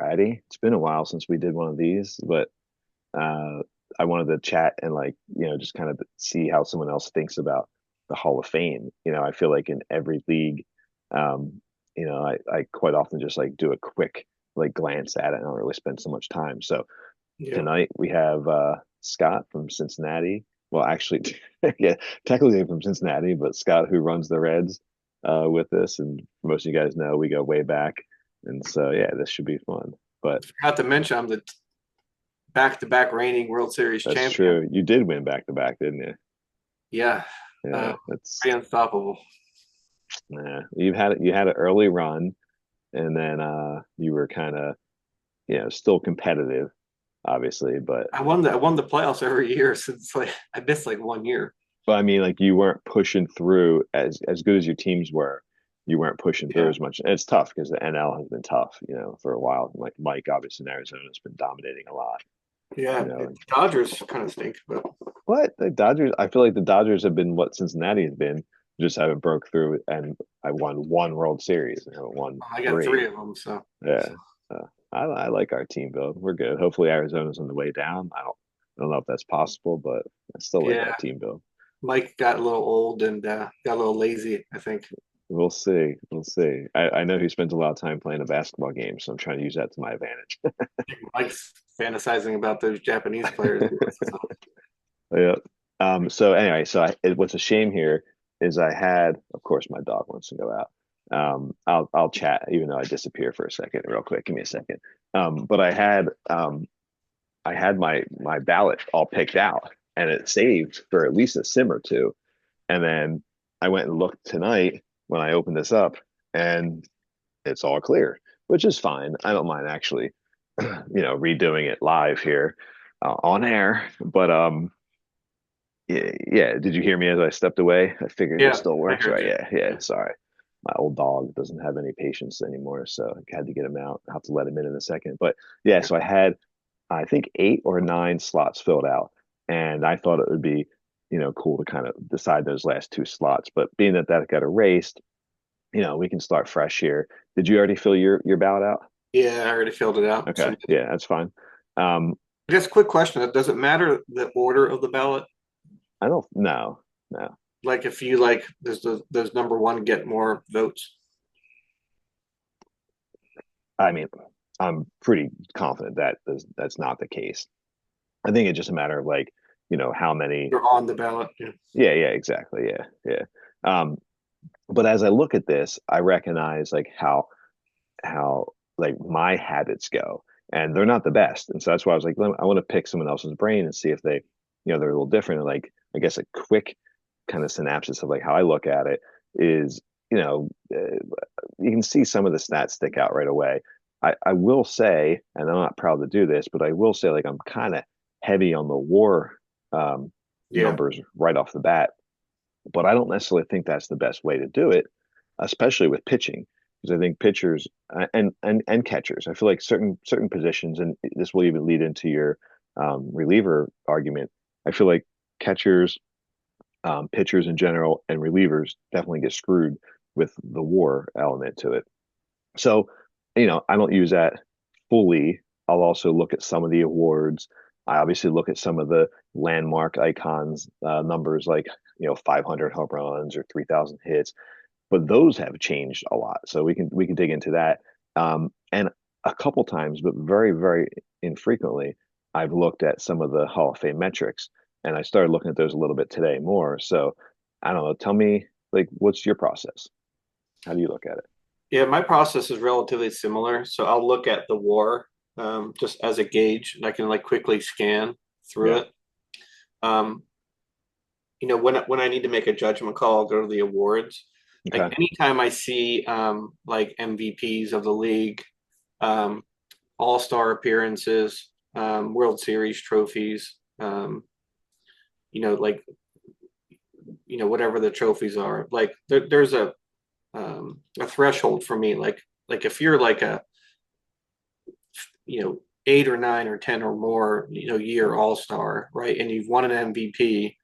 variety. It's been a while since we did one of these, but uh, I wanted to chat and like, just kind of see how someone else thinks about the Hall of Fame. I feel like in every league, I quite often just like do a quick like glance at it. I don't really spend so much time. So Yeah. tonight we have Scott from Cincinnati. Well, actually, yeah, technically from Cincinnati, but Scott who runs the Reds with us. And most of you guys know we go way back. And so, yeah, this should be fun. But Forgot to mention I'm the back-to-back reigning World Series that's champion. true. You did win back to back, didn't you? Yeah. Yeah, Um, that's Pretty unstoppable. yeah. You had an early run, and then you were kind of still competitive, obviously, but I won the playoffs every year since like I missed like 1 year. I mean, like you weren't pushing through as good as your teams were. You weren't pushing through Yeah. as much. And it's tough because the NL has been tough, for a while. Like Mike, obviously in Arizona, has been dominating a lot. Yeah. You know, Dodgers kind of stink, but what the Dodgers? I feel like the Dodgers have been what Cincinnati has been. Just haven't broke through. And I won one World Series and haven't won I got three. three of them. So Yeah, I like our team build. We're good. Hopefully Arizona's on the way down. I don't know if that's possible, but I still like our yeah, team build. Mike got a little old and got a little lazy, I think. We'll see. We'll see. I know he spends a lot of time playing a basketball game, so I'm trying to use that to my advantage. Mike's fantasizing about those Japanese players. So, Yeah. So anyway, what's a shame here is I had, of course, my dog wants to go out. I'll chat even though I disappear for a second, real quick. Give me a second. But I had my ballot all picked out and it saved for at least a sim or two. And then I went and looked tonight when I opened this up, and it's all clear, which is fine. I don't mind actually, redoing it live here on air. But yeah, yeah. Did you hear me as I stepped away? I figured it yeah, still I works, heard right? you. Yeah, yeah. Yeah. Sorry, my old dog doesn't have any patience anymore, so I had to get him out. I'll have to let him in a second. But yeah, so I had I think 8 or 9 slots filled out, and I thought it would be cool to kind of decide those last 2 slots. But being that got erased, we can start fresh here. Did you already fill your ballot out? Yeah, I already filled it out. Okay, yeah, that's fine. Um, Just quick question. Does it matter the order of the ballot? I don't no, no. Like if you like, does number one get more votes? I mean, I'm pretty confident that's not the case. I think it's just a matter of like, how many. You're on the ballot. Yeah. Yeah, yeah, exactly. Yeah, yeah. But as I look at this, I recognize like how like my habits go, and they're not the best. And so that's why I was like, I want to pick someone else's brain and see if they're a little different. And like, I guess a quick kind of synopsis of like how I look at it is, you can see some of the stats stick out right away. I will say, and I'm not proud to do this, but I will say like I'm kind of heavy on the WAR um, Yeah. numbers right off the bat, but I don't necessarily think that's the best way to do it, especially with pitching, because I think pitchers and catchers, I feel like certain positions, and this will even lead into your reliever argument. I feel like catchers, pitchers in general, and relievers definitely get screwed with the WAR element to it. So, I don't use that fully. I'll also look at some of the awards. I obviously look at some of the landmark icons, numbers like, 500 home runs or 3,000 hits, but those have changed a lot. So we can dig into that. And a couple times, but very, very infrequently, I've looked at some of the Hall of Fame metrics, and I started looking at those a little bit today more. So I don't know. Tell me, like, what's your process? How do you look at it? Yeah, my process is relatively similar. So I'll look at the war just as a gauge, and I can like quickly scan through Yeah. it. Um, when I need to make a judgment call, I'll go to the awards. Like Okay. anytime I see like MVPs of the league, um, All-Star appearances, World Series trophies, like whatever the trophies are. Like there's a threshold for me. Like if you're like a 8 or 9 or 10 or more year all-star, right, and you've won an MVP,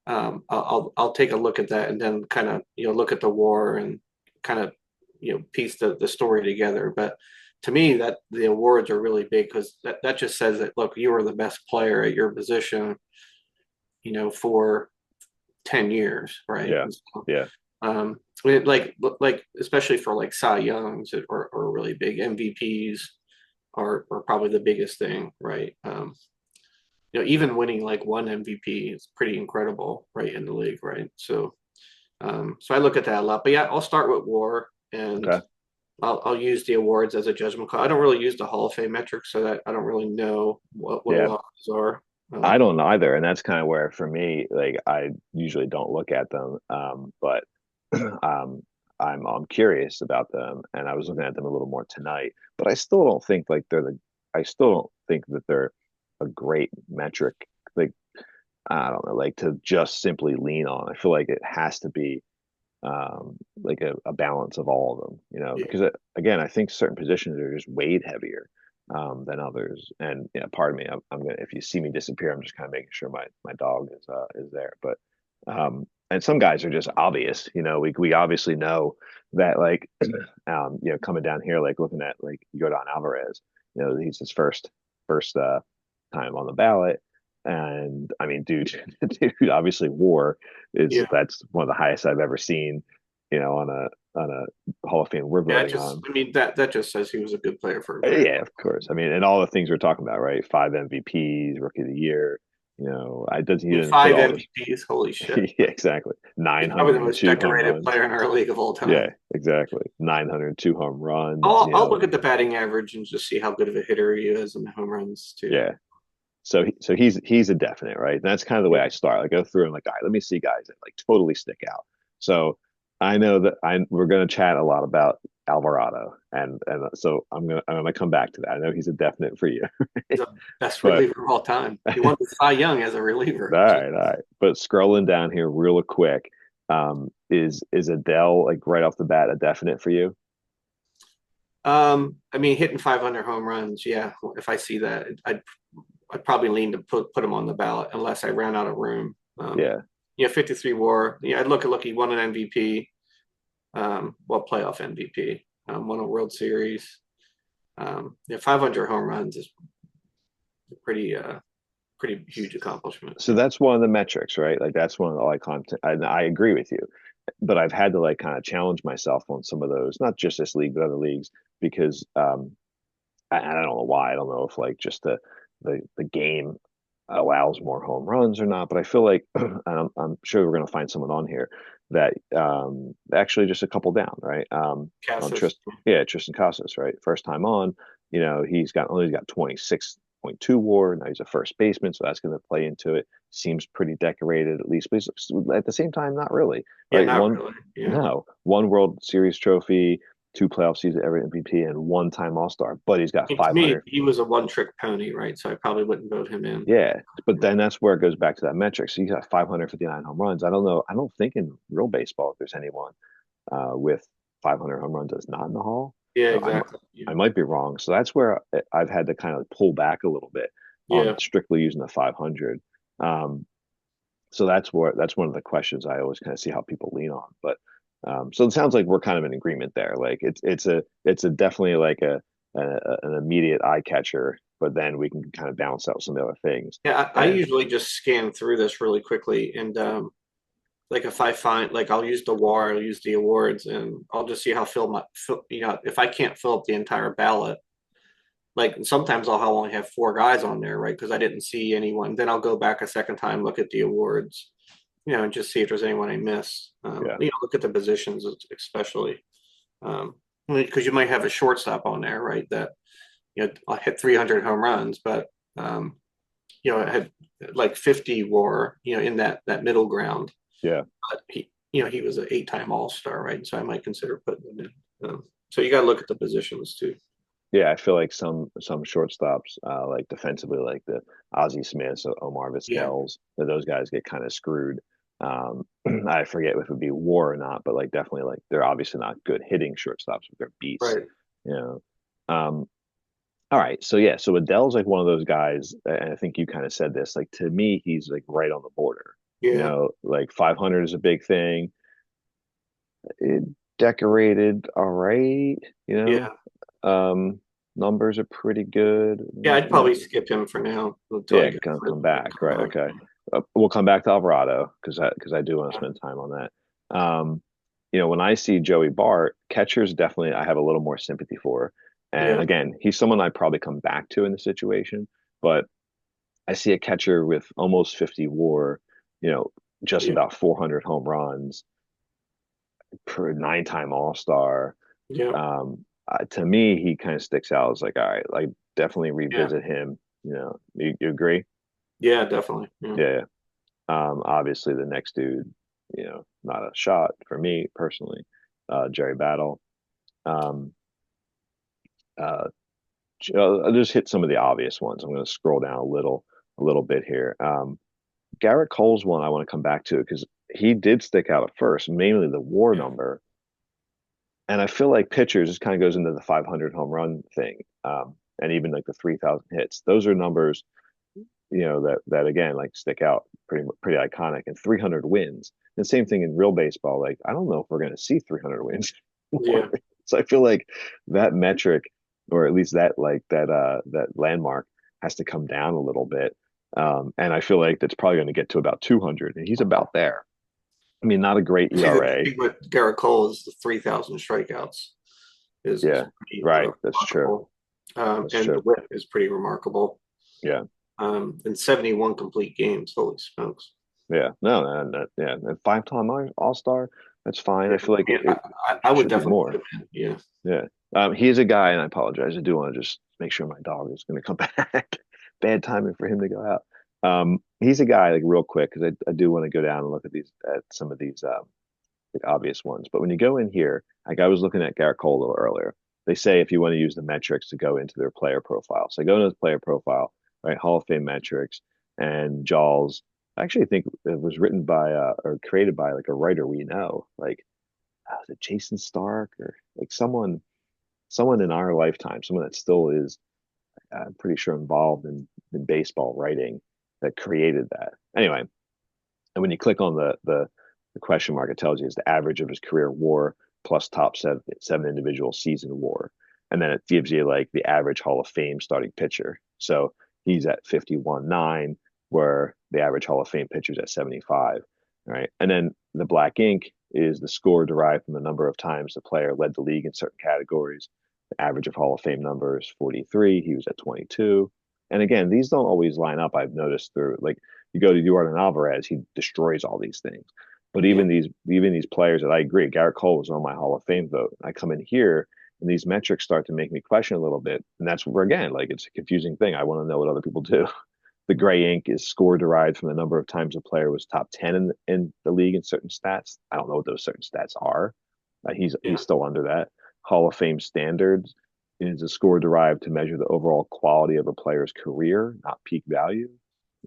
I'll take a look at that and then kind of look at the war and kind of piece the story together. But to me, that the awards are really big because that just says that look, you were the best player at your position, for 10 years, right? Yeah. And so, Yeah. like especially for like Cy Youngs or really big MVPs are probably the biggest thing, right? Even winning like one MVP is pretty incredible, right, in the league, right? So I look at that a lot. But yeah, I'll start with WAR, and Okay. I'll use the awards as a judgment call. I don't really use the Hall of Fame metrics, so that I don't really know what a Yeah. lot of those are. I Um, don't either, and that's kind of where for me, like I usually don't look at them, but um, I'm curious about them, and I was looking at them a little more tonight. But I still don't think like I still don't think that they're a great metric. Like I don't know, like to just simply lean on. I feel like it has to be like a balance of all of them, yeah, because again, I think certain positions are just weighed heavier than others. And pardon me, I'm gonna if you see me disappear, I'm just kind of making sure my dog is there. But and some guys are just obvious, we obviously know that like coming down here, like looking at like Jordan Alvarez, he's his first time on the ballot. And I mean, dude, dude, obviously WAR is yeah. that's one of the highest I've ever seen, on a Hall of Fame we're Yeah, voting on. I mean, that just says he was a good player for a very Yeah, long of course. I mean, and all the things we're talking about, right? Five MVPs, Rookie of the Year. I doesn't he time. didn't put Five all this. MVPs, holy shit. Yeah, exactly. He's probably the most 902 home decorated runs. player in our league of all Yeah, time. exactly. 902 home runs. I'll look at the batting average and just see how good of a hitter he is and the home runs too. Yeah. So he's a definite, right? And that's kind of the way Yeah. I start. I go through and like, all right, let me see guys that like totally stick out. So I know that we're going to chat a lot about Alvarado, and so I'm gonna come back to that. I know he's a definite for you, He's the best but reliever of all time. He all won the Cy Young as a reliever. right, all right. But scrolling down here real quick, is Adele like right off the bat a definite for you? I mean, hitting 500 home runs, yeah. If I see that, I'd probably lean to put him on the ballot unless I ran out of room. Yeah. 53 WAR. Yeah, I'd look. He won an MVP. Playoff MVP. Won a World Series. Yeah, 500 home runs is a pretty huge accomplishment. So that's one of the metrics, right? Like that's one of the like content. And I agree with you, but I've had to like kind of challenge myself on some of those, not just this league, but other leagues, because I don't know why. I don't know if like just the game allows more home runs or not, but I feel like I'm sure we're going to find someone on here that actually just a couple down, right? On Cassis. Tristan, yeah, Tristan Casas, right? First time on, he's got 26.2 WAR. Now he's a first baseman, so that's going to play into it. Seems pretty decorated at least, but at the same time, not really, Yeah, right? not really. Yeah. One World Series trophy, two playoff seasons, every MVP, and one time All Star. But he's got And to me, 500. he was a one-trick pony, right? So I probably wouldn't vote him in. Yeah, but then that's where it goes back to that metric. So you got 559 home runs. I don't know. I don't think in real baseball if there's anyone with 500 home runs that's not in the Hall. Yeah, So exactly. Yeah. I might be wrong. So that's where I've had to kind of pull back a little bit on Yeah. strictly using the 500. Um, so that's one of the questions I always kind of see how people lean on. But so it sounds like we're kind of in agreement there. Like it's a definitely like an immediate eye catcher, but then we can kind of balance out some of the other things. Yeah, I And usually just scan through this really quickly and like if I find like I'll use the WAR, I'll use the awards, and I'll just see how if I can't fill up the entire ballot, like sometimes I'll only have four guys on there, right? Because I didn't see anyone. Then I'll go back a second time, look at the awards, and just see if there's anyone I miss. yeah, Look at the positions especially. Because you might have a shortstop on there, right? That I hit 300 home runs, but it had like 50 WAR, in that middle ground. yeah. But he was an 8-time All Star, right? So I might consider putting him in. So you got to look at the positions too. Yeah, I feel like some shortstops, like defensively, like the Ozzie Smiths, Omar Yeah, Vizquels, that those guys get kind of screwed. I forget if it would be WAR or not, but like definitely like they're obviously not good hitting shortstops, but they're beasts, right. you know. All right, so yeah, so Adele's like one of those guys, and I think you kind of said this. Like to me, he's like right on the border. Yeah, Like 500 is a big thing. It decorated, all right, you know. yeah. numbers are pretty good. Yeah, I'd You know, probably skip him for now until I yeah, get come further back. come Right. back. Okay. We'll come back to Alvarado because I do want to Yeah, spend time on that. When I see Joey Bart, catchers definitely I have a little more sympathy for. And yeah, again, he's someone I'd probably come back to in the situation, but I see a catcher with almost 50 WAR, you know, just yeah, about 400 home runs per 9-time All-Star. yeah, To me, he kind of sticks out as like, all right, like definitely yeah, revisit him. You agree? yeah, definitely. Yeah, Yeah. Obviously, the next dude, not a shot for me personally. Jerry Battle. Um, uh, I'll just hit some of the obvious ones. I'm going to scroll down a little bit here. Garrett Cole's one I want to come back to because he did stick out at first, mainly the WAR yeah, number. And I feel like pitchers just kind of goes into the 500 home run thing, and even like the 3,000 hits. Those are numbers, that again like stick out, pretty iconic. And 300 wins. And same thing in real baseball. Like I don't know if we're going to see 300 wins more. yeah, So I feel like that metric, or at least that landmark, has to come down a little bit. And I feel like that's probably going to get to about 200, and he's about there. I mean, not a great I think the ERA. thing with Garrett Cole is the 3,000 strikeouts is Yeah, pretty right. That's true. remarkable, That's and the true. whip is pretty remarkable. Yeah. And 71 complete games. Holy smokes! Yeah, no, yeah, and 5-time All-Star, that's fine. I Yeah, feel like I, it I would should be definitely put more. him in. Yeah, Yeah, he's a guy, and I apologize. I do want to just make sure my dog is going to come back. Bad timing for him to go out. He's a guy like real quick because I do want to go down and look at some of these like obvious ones. But when you go in here, like I was looking at Garrett Cole a little earlier, they say if you want to use the metrics to go into their player profile. So I go into the player profile, right? Hall of Fame metrics and Jaws. I actually think it was written by or created by like a writer we know, like was it Jason Stark or like someone in our lifetime, someone that still is, I'm pretty sure involved in baseball writing that created that. Anyway, and when you click on the question mark, it tells you is the average of his career WAR plus top seven individual season WAR, and then it gives you like the average Hall of Fame starting pitcher. So he's at 51.9, where the average Hall of Fame pitcher is at 75. Right, and then the black ink is the score derived from the number of times the player led the league in certain categories. The average of Hall of Fame number is 43. He was at 22. And again, these don't always line up. I've noticed through like you go to Jordan Alvarez, he destroys all these things. But yeah, even these players that I agree, Garrett Cole was on my Hall of Fame vote. I come in here and these metrics start to make me question a little bit. And that's where again, like it's a confusing thing. I want to know what other people do. The gray ink is score derived from the number of times a player was top 10 in the league in certain stats. I don't know what those certain stats are. He's yeah, still under that. Hall of Fame standards is a score derived to measure the overall quality of a player's career, not peak value.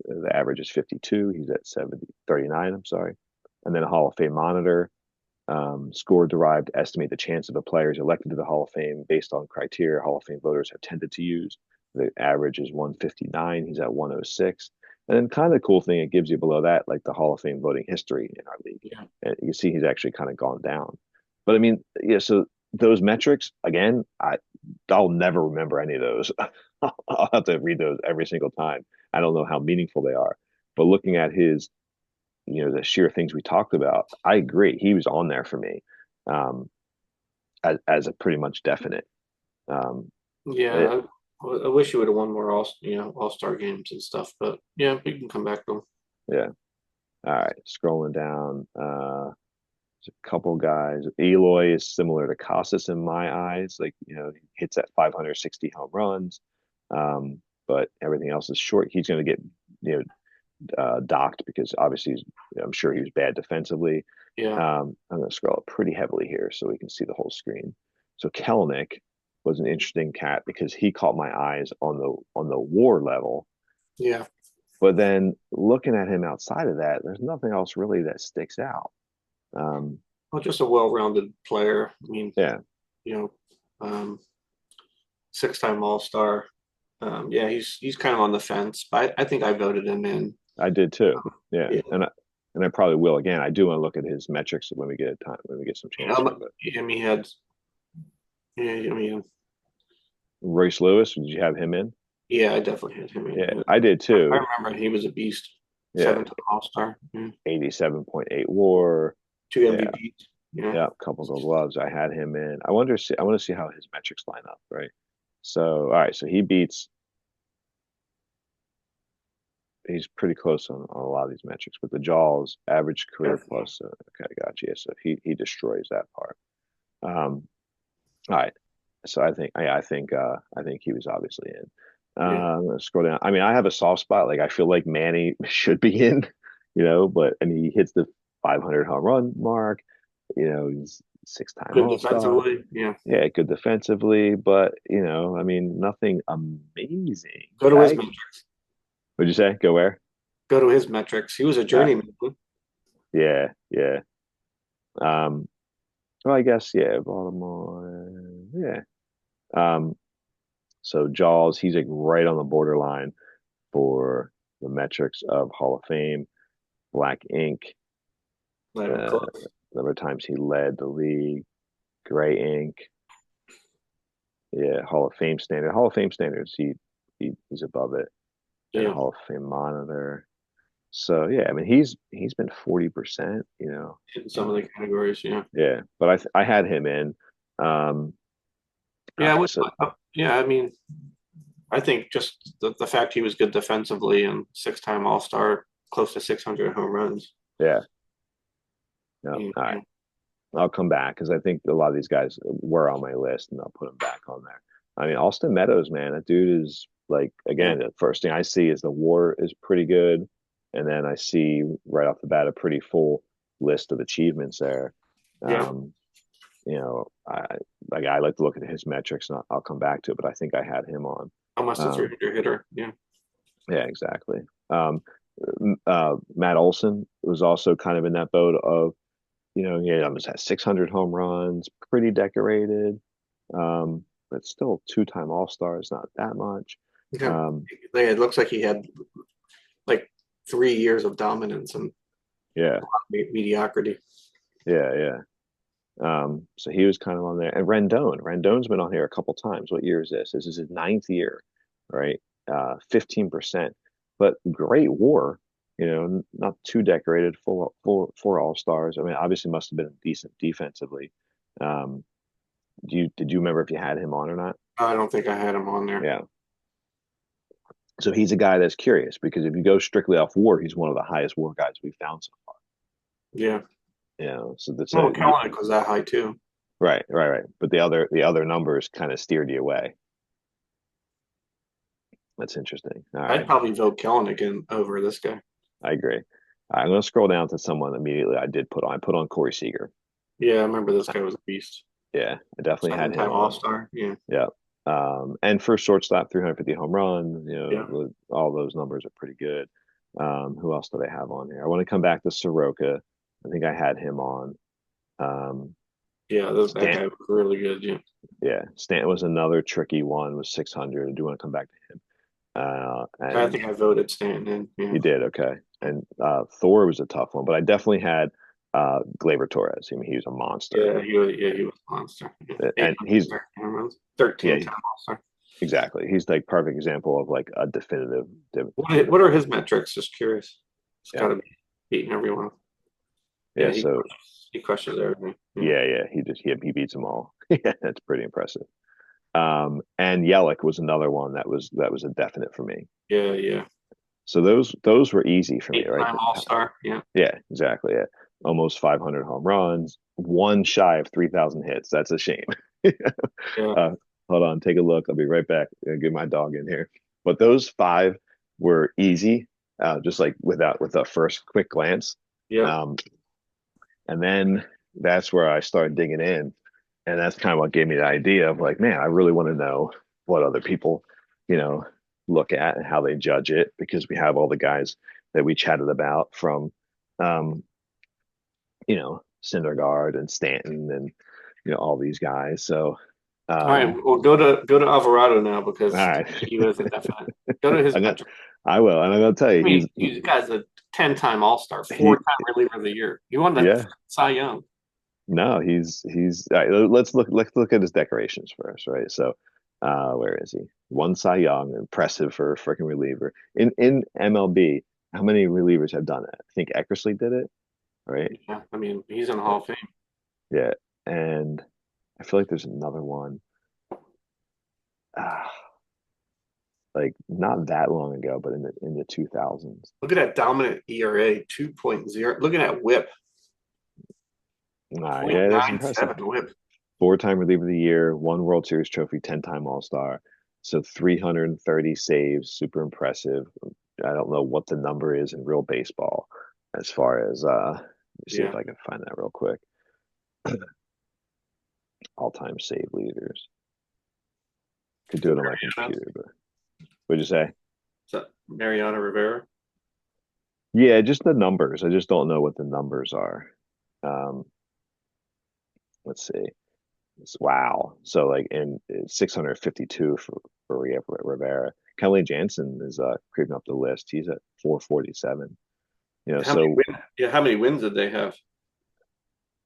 The average is 52. He's at 39. I'm sorry. And then a Hall of Fame monitor, score derived to estimate the chance of a player is elected to the Hall of Fame based on criteria Hall of Fame voters have tended to use. The average is 159. He's at 106. And then kind of the cool thing it gives you below that, like the Hall of Fame voting history in our league. yeah, And you see he's actually kind of gone down. But I mean, yeah, so those metrics, again, I'll never remember any of those. I'll have to read those every single time. I don't know how meaningful they are. But looking at his, the sheer things we talked about, I agree. He was on there for me, um, as a pretty much definite. Um, it, yeah. I wish you would have won more All-Star games and stuff, but yeah, we can come back to them. yeah. All right. Scrolling down, there's a couple guys. Eloy is similar to Casas in my eyes. Like, he hits at 560 home runs, but everything else is short. He's going to get, docked because obviously I'm sure he was bad defensively. Yeah, I'm going to scroll up pretty heavily here so we can see the whole screen. So Kelenic was an interesting cat because he caught my eyes on the WAR level, yeah. but then looking at him outside of that, there's nothing else really that sticks out. Um, Well, just a well-rounded player. I mean, yeah, you know, um, six-time All-Star. Yeah, he's kind of on the fence, but I think I voted him in. I did too. Yeah, Yeah, and I probably will again. I do want to look at his metrics when we get some chance here. But I mean, he had, yeah, I mean, Royce Lewis, did you have him in? Yeah, I definitely had him in. Yeah, I did I too. remember he was a beast. Yeah, 7-time All-Star. Yeah. 87.8 WAR. Two Yeah, MVPs. Yeah. yeah, a couple Gold Gloves. I had him in. I want to see how his metrics line up, right? So, all right, so he's pretty close on a lot of these metrics, but the Jaws average career Definitely. plus. Okay, gotcha. Yeah, so he destroys that part. Um, all right, so I think he was obviously in. Yeah. I'm gonna scroll down. I mean, I have a soft spot. Like I feel like Manny should be in, but and he hits the 500 home run mark. He's six-time Good All-Star. defensively. Yeah. Yeah, good defensively, but I mean, nothing amazing. Go to his Okay, metrics. what'd you say? Go where? Go to his metrics. He was a Uh, journeyman. yeah, yeah. Um, well, I guess yeah, Baltimore. Yeah. Um, so Jaws, he's like right on the borderline for the metrics of Hall of Fame. Black ink, Not even uh, close. number of times he led the league. Gray ink, yeah, Hall of Fame standard. Hall of Fame standards, he's above it. And Yeah. Hall of Fame monitor. So yeah, I mean he's been 40%, In some of uh, the categories. Yeah. yeah, but I had him in. Um, all Yeah. right, so Yeah. I mean, I think just the fact he was good defensively and 6-time All-Star, close to 600 home runs. yeah, no, Yeah. all right. Yeah. I'll come back because I think a lot of these guys were on my list, and I'll put them back on there. I mean, Austin Meadows, man, that dude is like Yeah. again, the first thing I see is the WAR is pretty good, and then I see right off the bat a pretty full list of achievements there. Yeah. Um, I like to look at his metrics, and I'll come back to it, but I think I had him on. Almost a Um, 300 hitter. Yeah. yeah, exactly. Matt Olson was also kind of in that boat of, he almost had 600 home runs, pretty decorated, but still two-time All-Star is not that much. Yeah. Um, It looks like he had like 3 years of dominance and yeah, mediocrity. yeah, yeah. So he was kind of on there. And Rendon's been on here a couple times. What year is this? This is his ninth year, right? 15%, but great WAR. Not too decorated, full four all stars. I mean, obviously must have been decent defensively. Um, did you remember if you had him on or not? I don't think I had him on there. Yeah. So he's a guy that's curious because if you go strictly off WAR, he's one of the highest WAR guys we've found so far. Yeah. So that's Well, Kellenic was that high too. right, right, right. But the other numbers kind of steered you away. That's interesting. All I'd right, probably vote Kellenic in over this guy. I agree. I'm going to scroll down to someone immediately I did put on. I put on Corey Seager. Yeah, I remember this guy was a beast. Yeah, I definitely had him 7-time on. All-Star. Yeah. Yeah. And for shortstop, 350 home runs, Yeah. all those numbers are pretty good. Who else do they have on here? I want to come back to Soroka. I think I had him on. Um, Yeah, that Stan, guy was really good. Yeah. yeah, Stanton was another tricky one with 600. I do want to come back to him. I And think I voted Stanton in. Yeah. you did, okay. And Thor was a tough one, but I definitely had Gleyber Torres. I mean, he was a monster. He was a monster. Yeah. And 813 runs, yeah, 13-time All-Star. exactly. He's like perfect example of like a What are his metrics? Just curious. He's yeah, got to be beating everyone. yeah. Yeah, So he crushes everything. Yeah. yeah, he beats them all. Yeah, that's pretty impressive. And Yelich was another one that was a definite for me. Yeah, yeah. So those were easy for me, right? 8-time All-Star. Yeah. Yeah, exactly. Yeah. Almost 500 home runs, one shy of 3,000 hits. That's a shame. Yeah. uh, hold on, take a look. I'll be right back. I'll get my dog in here. But those five were easy, just like with a first quick glance. Yeah. Um, and then that's where I started digging in, and that's kind of what gave me the idea of like, man, I really want to know what other people, you know, look at and how they judge it because we have all the guys that we chatted about from um, Syndergaard and Stanton and all these guys. So All right. um Well, go to Alvarado now all because right. he was indefinite. Go to his I'm gonna, metric. I will, and I'm gonna tell you, I mean, you guys a 10-time All-Star, he 4-time reliever of the year. He won the yeah, Cy Young. no, he's all right, let's look at his decorations first, right? So Where is he? One Cy Young, impressive for a freaking reliever. In MLB, how many relievers have done it? I think Eckersley did it, right? Yeah, I mean, he's in the Hall of Fame. Yeah, and I feel like there's another one. Ah, like not that long ago, but in the 2000s. Look at that dominant ERA, 2.0. Looking at WHIP, Yeah, that's impressive. 0.97 WHIP. Four-time reliever of the year, one World Series trophy, 10-time All-Star. So 330 saves, super impressive. I don't know what the number is in real baseball as far as let me see if Yeah. I can find that real quick. All-time save leaders. Could do it on my Mariano. computer, but what'd you say? Is that Mariano Rivera? Yeah, just the numbers. I just don't know what the numbers are. Um, let's see. Wow. So like in 652 for Rivera. Kelly Jansen is creeping up the list. He's at 447. How many So wins? Yeah, how many wins did they have?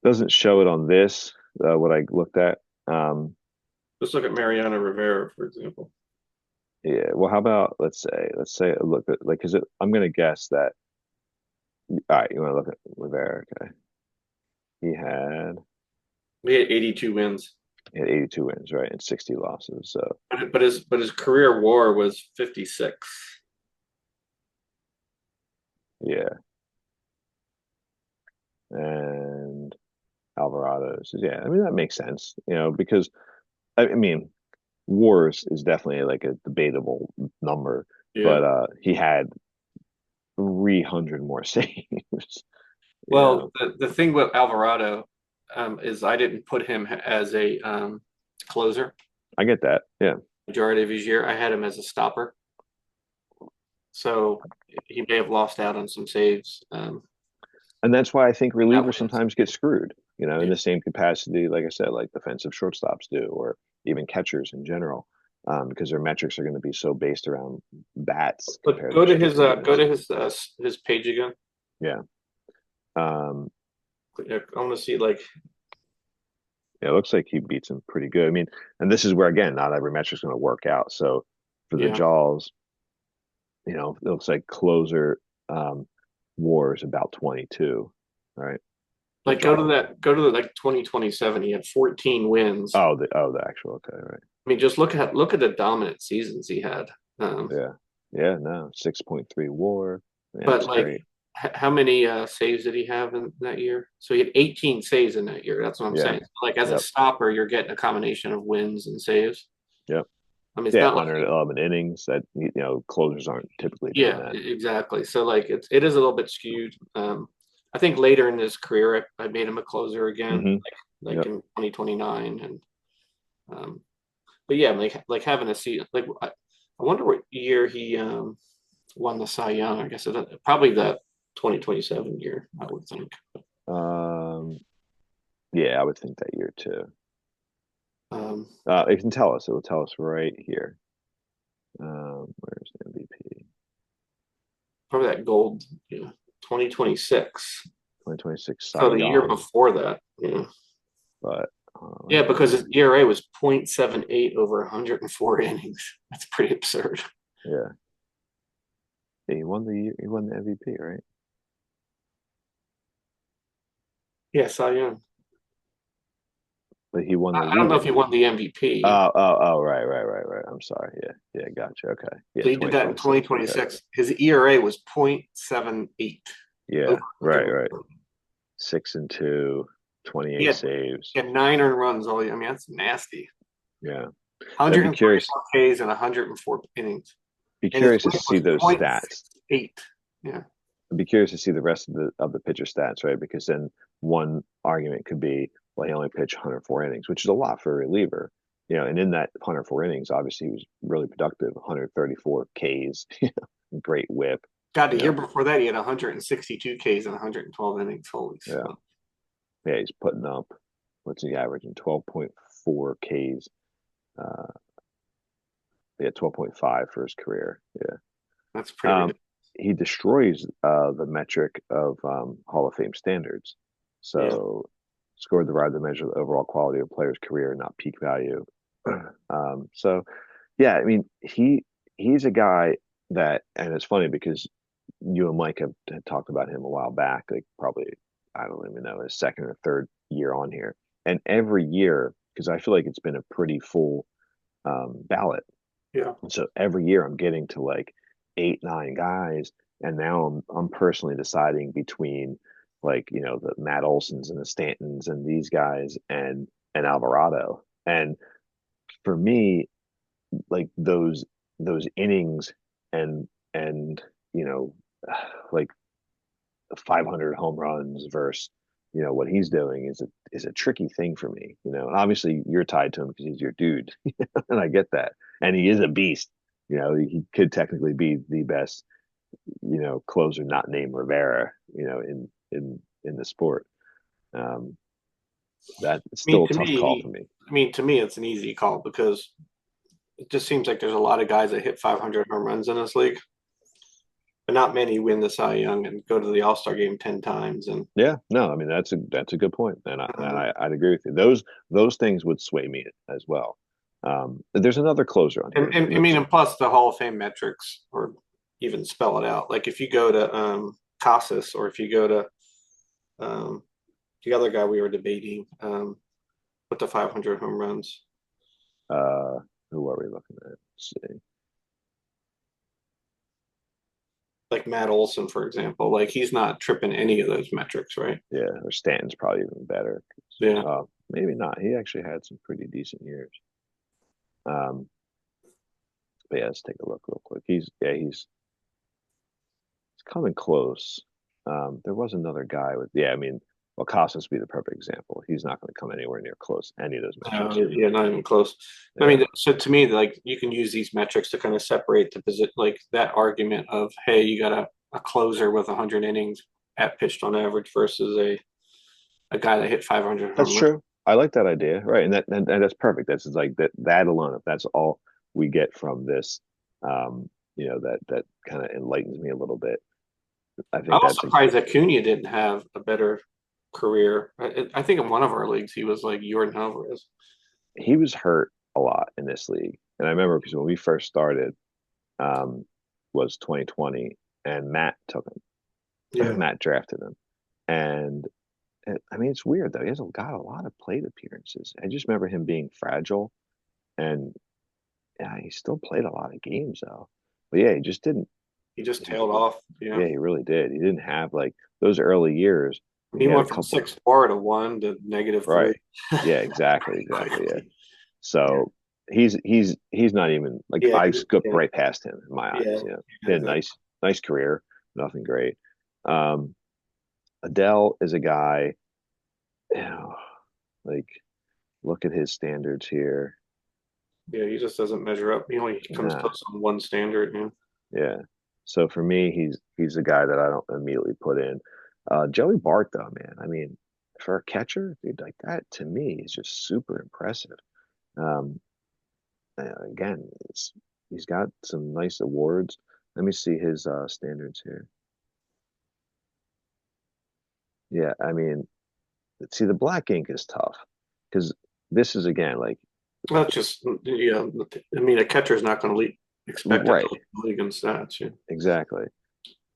doesn't show it on this, what I looked at. Let's look at Mariano Rivera, for example. Yeah, well, how about let's say look at like because I'm gonna guess that all right, you want to look at Rivera, okay. He had He had 82 wins, he had 82 wins, right, and 60 losses. So but his career WAR was 56. yeah. And Alvarado's, yeah, I mean that makes sense, because I mean Wars is definitely like a debatable number, Yeah. but he had 300 more saves. you Well, know. the thing with Alvarado is I didn't put him as a closer I get that. Yeah. majority of his year. I had him as a stopper, so he may have lost out on some saves. And that's why I think That relievers wins. sometimes get screwed, in Yeah. the same capacity, like I said, like defensive shortstops do, or even catchers in general, because their metrics are going to be so based around bats But compared to go pitches. to his page again. Yeah. Um, I want to see like yeah, it looks like he beats him pretty good. I mean, and this is where again, not every metric is going to work out. So for the yeah, Jaws, it looks like closer war is about 22, right? The like Jaws. go to the like 2027. He had 14 wins. Oh, the actual, okay, right. I mean, just look at the dominant seasons he had. Yeah. Yeah, no, 6.3 war. Yeah, But that's like, great. how many saves did he have in that year? So he had 18 saves in that year. That's what I'm Yeah. saying. Like as a Yep. stopper, you're getting a combination of wins and saves. Yep. I mean, it's Yeah, not like 111 innings that closers aren't typically doing yeah, that. exactly. So like it is a little bit skewed. I think later in his career, I made him a closer again, Hmm. like Yep. in 2029, and um, but yeah, like having a season. Like I wonder what year he won the Cy Young. I guess probably the 2027 year. I would think. Um, yeah, I would think that year too. Um, It can tell us. It will tell us right here. Where's the MVP? Probably that gold, yeah, 2026. 2026 Cy So the year Young, before that, yeah. but Yeah, where's the because his MVP? ERA was 0.78 over 104 innings. That's pretty absurd. Yeah. Yeah, he won the MVP, right? Yeah, Cy Young. But he won the I don't league know if he won MVP. the MVP. Oh, right. I'm sorry. Yeah, yeah, gotcha. Okay, yeah, So he did that in 2026. Okay, 2026. His ERA was 0.78 yeah, over right. 104. 6-2, He 28 had, saves. he had 9 earned runs all year. I mean, that's nasty. Yeah, I'd be curious. 134 Ks and 104 innings. Be And his curious to whip see was those stats. 0.68. Yeah. I'd be curious to see the rest of the pitcher stats, right? Because then one argument could be, well, he only pitched 104 innings, which is a lot for a reliever. And in that 104 innings, obviously he was really productive, 134 Ks, great whip. God, the You year know, before that, he had 162 Ks and 112 innings. Holy yeah, smokes. yeah, he's putting up what's he averaging? 12.4 Ks. Uh, yeah, 12.5 for his career. Yeah. That's pretty ridiculous. He destroys the metric of Hall of Fame standards. Yeah. So, scored the ride to measure the overall quality of a player's career, not peak value. So yeah, I mean he's a guy that, and it's funny because you and Mike have had talked about him a while back, like probably I don't even know his second or third year on here, and every year because I feel like it's been a pretty full ballot. Yeah. And so every year I'm getting to like eight, nine guys, and now I'm personally deciding between like the Matt Olsons and the Stantons and these guys and Alvarado. And for me, like those innings and you know like 500 home runs versus what he's doing is a tricky thing for me. And obviously you're tied to him because he's your dude, and I get that, and he is a beast. He could technically be the best closer not named Rivera in the sport. um that's I mean, still a tough call for me. to me, it's an easy call because it just seems like there's a lot of guys that hit 500 home runs in this league, but not many win the Cy Young and go to the All Star game 10 times. And Yeah, no, I mean that's a good point, and um, I'd agree with you. Those things would sway me as well. There's another closer on here. I mean, and plus the Hall of Fame metrics, or even spell it out. Like if you go to Casas, or if you go to um, the other guy we were debating with the 500 home runs, uh, who are we looking at? Let's see. like Matt Olson, for example, like he's not tripping any of those metrics, right? Yeah, or Stanton's probably even better. Yeah. Maybe not. He actually had some pretty decent years. Um, but yeah, let's take a look real quick. He's coming close. There was another guy with, yeah, I mean, well, Costas would be the perfect example. He's not going to come anywhere near close any of those metrics. Yeah, not even close. I Yeah, mean, so to me, like you can use these metrics to kind of separate the position, like that argument of, hey, you got a closer with 100 innings at pitched on average versus a guy that hit 500 that's home runs. true. I like that idea, right? And that's perfect. That's just like that alone. If that's all we get from this, that kind of enlightens me a little bit. I I think was that's a surprised that Cunha didn't have a better career. I think in one of our leagues he was like Jordan Alvarez. he was hurt a lot in this league, and I remember because when we first started, um, was 2020, and Matt took him. Yeah. Matt drafted him, and I mean it's weird though. He hasn't got a lot of plate appearances. I just remember him being fragile, and yeah, he still played a lot of games though. But yeah, he just didn't. He just tailed off. Yeah. Yeah, he really did. He didn't have like those early years. He He had a went from couple. 6.4 to 1 to -3. Right. Yeah, exactly. Yeah. Quickly. Yeah. So he's not even like Yeah. I skipped Yeah. right past him in my eyes. Yeah. Been a Exactly. nice career, nothing great. Um, Adele is a guy, you know, like look at his standards here. Yeah, he just doesn't measure up. He only comes Nah, close on one standard. Yeah. yeah. So for me, he's a guy that I don't immediately put in. Joey Bart, though, man. I mean, for a catcher, dude, like that to me is just super impressive. Um, Again, he's got some nice awards. Let me see his standards here. Yeah, I mean, see, the black ink is tough because this is again like Well, that's just yeah. I mean, a catcher is not going to lead expected to right, lead the league in stats. Yeah. exactly.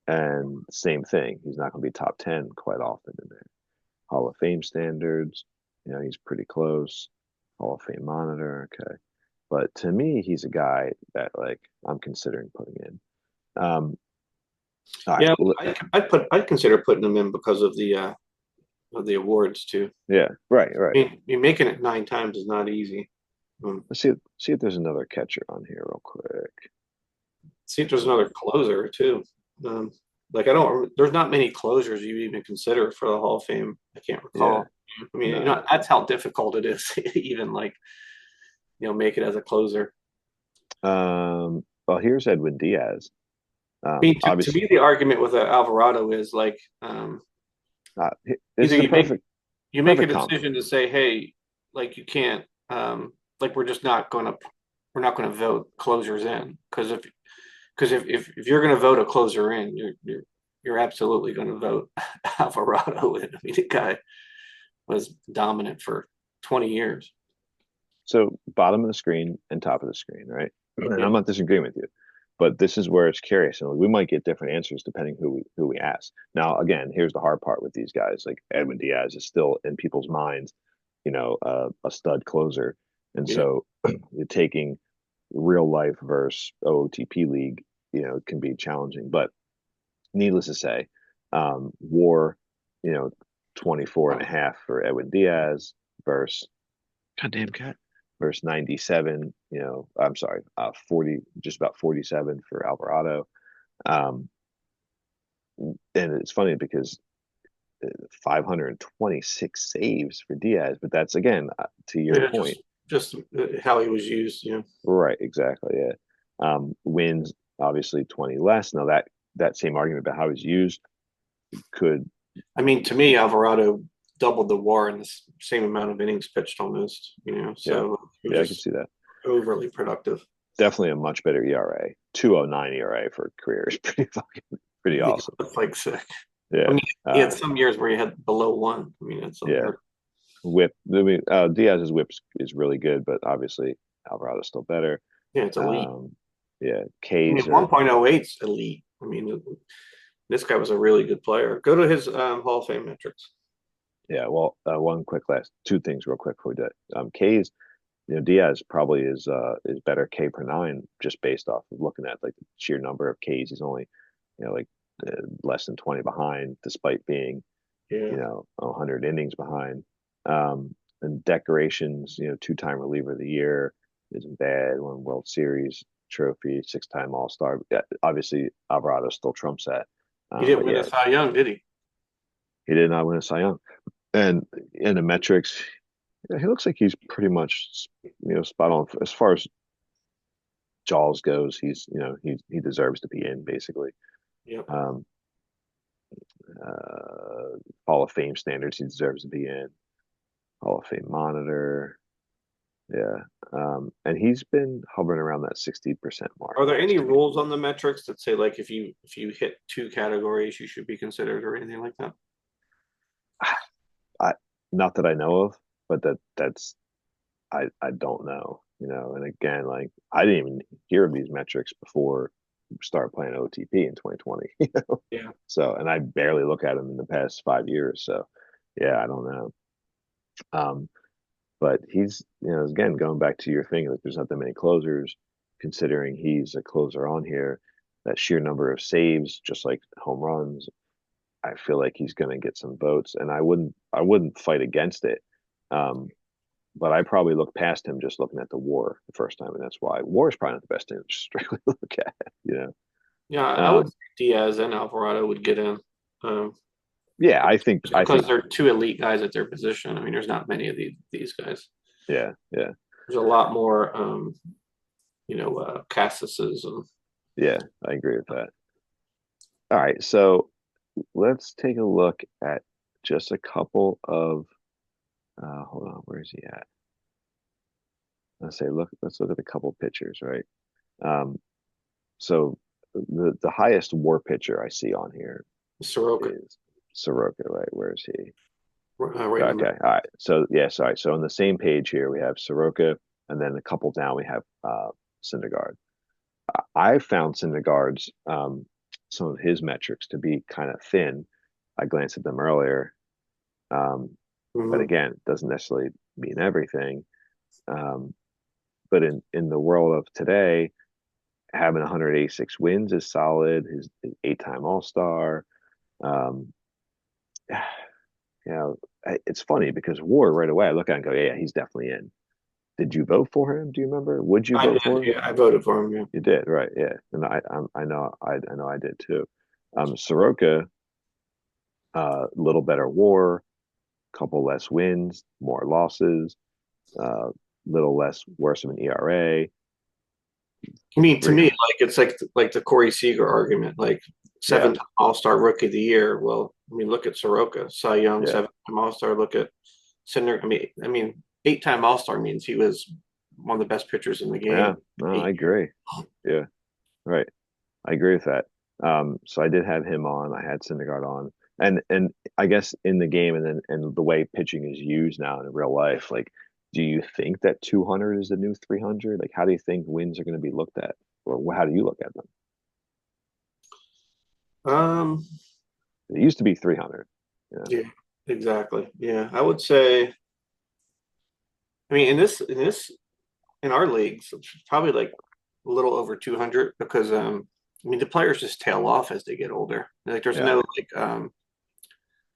And same thing, he's not going to be top 10 quite often in there. Hall of Fame standards, he's pretty close. Hall of Fame monitor, okay. But to me, he's a guy that like I'm considering putting in. All right, Yeah, I'd consider putting him in because of the awards too. yeah, I right. mean, making it 9 times is not easy. Let's see if there's another catcher on here real quick. See if there's another closer too. Um, like I don't, there's not many closers you even consider for the Hall of Fame. I can't Yeah, recall. I mean, no. that's how difficult it is to even like make it as a closer. Well, here's Edwin Diaz. I mean, to Obviously, me, the argument with Alvarado is like this either is a you make a perfect comp. decision to say, hey, like you can't, like we're not gonna vote closers in because if you're gonna vote a closer in, you're absolutely gonna vote Alvarado in. I mean, the guy was dominant for 20 years. So bottom of the screen and top of the screen, right? And Yeah. I'm not disagreeing with you, but this is where it's curious, and we might get different answers depending who we ask. Now, again, here's the hard part with these guys. Like Edwin Diaz is still in people's minds, a stud closer, and Yeah. so you're taking real life versus OOTP league, can be challenging. But needless to say, WAR, you know, 24 and a half for Edwin Diaz versus goddamn cat versus 97, I'm sorry, 40, just about 47 for Alvarado. Um, and it's funny because 526 saves for Diaz, but that's again, to your Yeah. point. Just how he was used. Yeah. Right, exactly. Yeah. Wins obviously 20 less. Now that same argument about how he's used could, I mean, to me, Alvarado doubled the WAR in the same amount of innings pitched almost. yeah, So he was yeah, I can just see that. overly productive. Definitely a much better ERA. 209 ERA for a career is pretty He awesome. looked like sick. I Yeah. mean, he had Uh, some years where he had below one. I mean, it's yeah. unheard. Whip. I mean, Diaz's whip is really good, but obviously Alvarado's still better. Yeah, it's elite. Um, yeah, I mean, K's are 1.08's elite. I mean, this guy was a really good player. Go to his Hall of Fame metrics. yeah. Well, one quick last two things real quick before we do it. K's, Diaz probably is better K per nine just based off of looking at like the sheer number of Ks. He's only like less than 20 behind, despite being Yeah. 100 innings behind. And decorations, two-time reliever of the year isn't bad. Won World Series trophy, six-time All-Star. Yeah, obviously, Alvarado still trumps that. He didn't But win a yeah, Cy Young, did he? he did not win a Cy Young. And in the metrics, yeah, he looks like he's pretty much, spot on as far as Jaws goes. He deserves to be in basically. Yep. Um, uh, Hall of Fame standards, he deserves to be in. Hall of Fame monitor. Yeah. And he's been hovering around that 60% mark Are there any last year. rules on the metrics that say like if you hit two categories, you should be considered or anything like that? I not that I know of, but that's I don't know, and again, like I didn't even hear of these metrics before we started playing OTP in 2020, Yeah. So, and I barely look at them in the past 5 years. So yeah, I don't know. Um, but he's, again, going back to your thing, like there's not that many closers, considering he's a closer on here. That sheer number of saves, just like home runs, I feel like he's going to get some votes, and I wouldn't fight against it. Um, but I probably look past him just looking at the WAR the first time, and that's why WAR is probably not the best thing to strictly look at. Yeah, I would Um, say Diaz and Alvarado would get in. Um, yeah, I because think, they're two elite guys at their position. I mean, there's not many of these guys. yeah, yeah, There's a lot more, Cassises and yeah, I agree with that. All right, so let's take a look at just a couple of. Hold on, where is he at? Let's look at a couple pictures, right? Um, so the highest WAR pitcher I see on here Soroka, is Soroka, right? Where is he? right in the Okay, middle. all right. So yeah, sorry. So on the same page here, we have Soroka, and then a couple down, we have Syndergaard. I found Syndergaard's some of his metrics to be kind of thin. I glanced at them earlier, but Mhm. again, it doesn't necessarily mean everything. Um, but in the world of today, having 186 wins is solid. His eight-time All-Star. Um, it's funny because WAR right away, I look at it and go, yeah, he's definitely in. Did you vote for him? Do you remember? Would you I vote did. for him? Yeah, I voted for him. Yeah. You did, right? Yeah, and I know I did too. Soroka, little better WAR, couple less wins, more losses, uh, little less worse of an ERA. I mean, to Three, me, like it's like the Corey Seager argument, like yeah, seven-time All-Star Rookie of the Year. Well, I mean, look at Soroka, Cy Young, yeah, seven-time All-Star. Look at Cinder. I mean, eight-time All-Star means he was one of the best pitchers in the yeah. game. No, I 8 years. agree. Yeah, right. I agree with that. So I did have him on. I had Syndergaard on, and I guess in the game, and the way pitching is used now in real life, like do you think that 200 is the new 300? Like, how do you think wins are going to be looked at, or how do you look at them? Um, It used to be 300. Yeah, yeah, exactly. Yeah, I would say. I mean, in our leagues, it's probably like a little over 200 because I mean the players just tail off as they get older. Like there's yeah, no like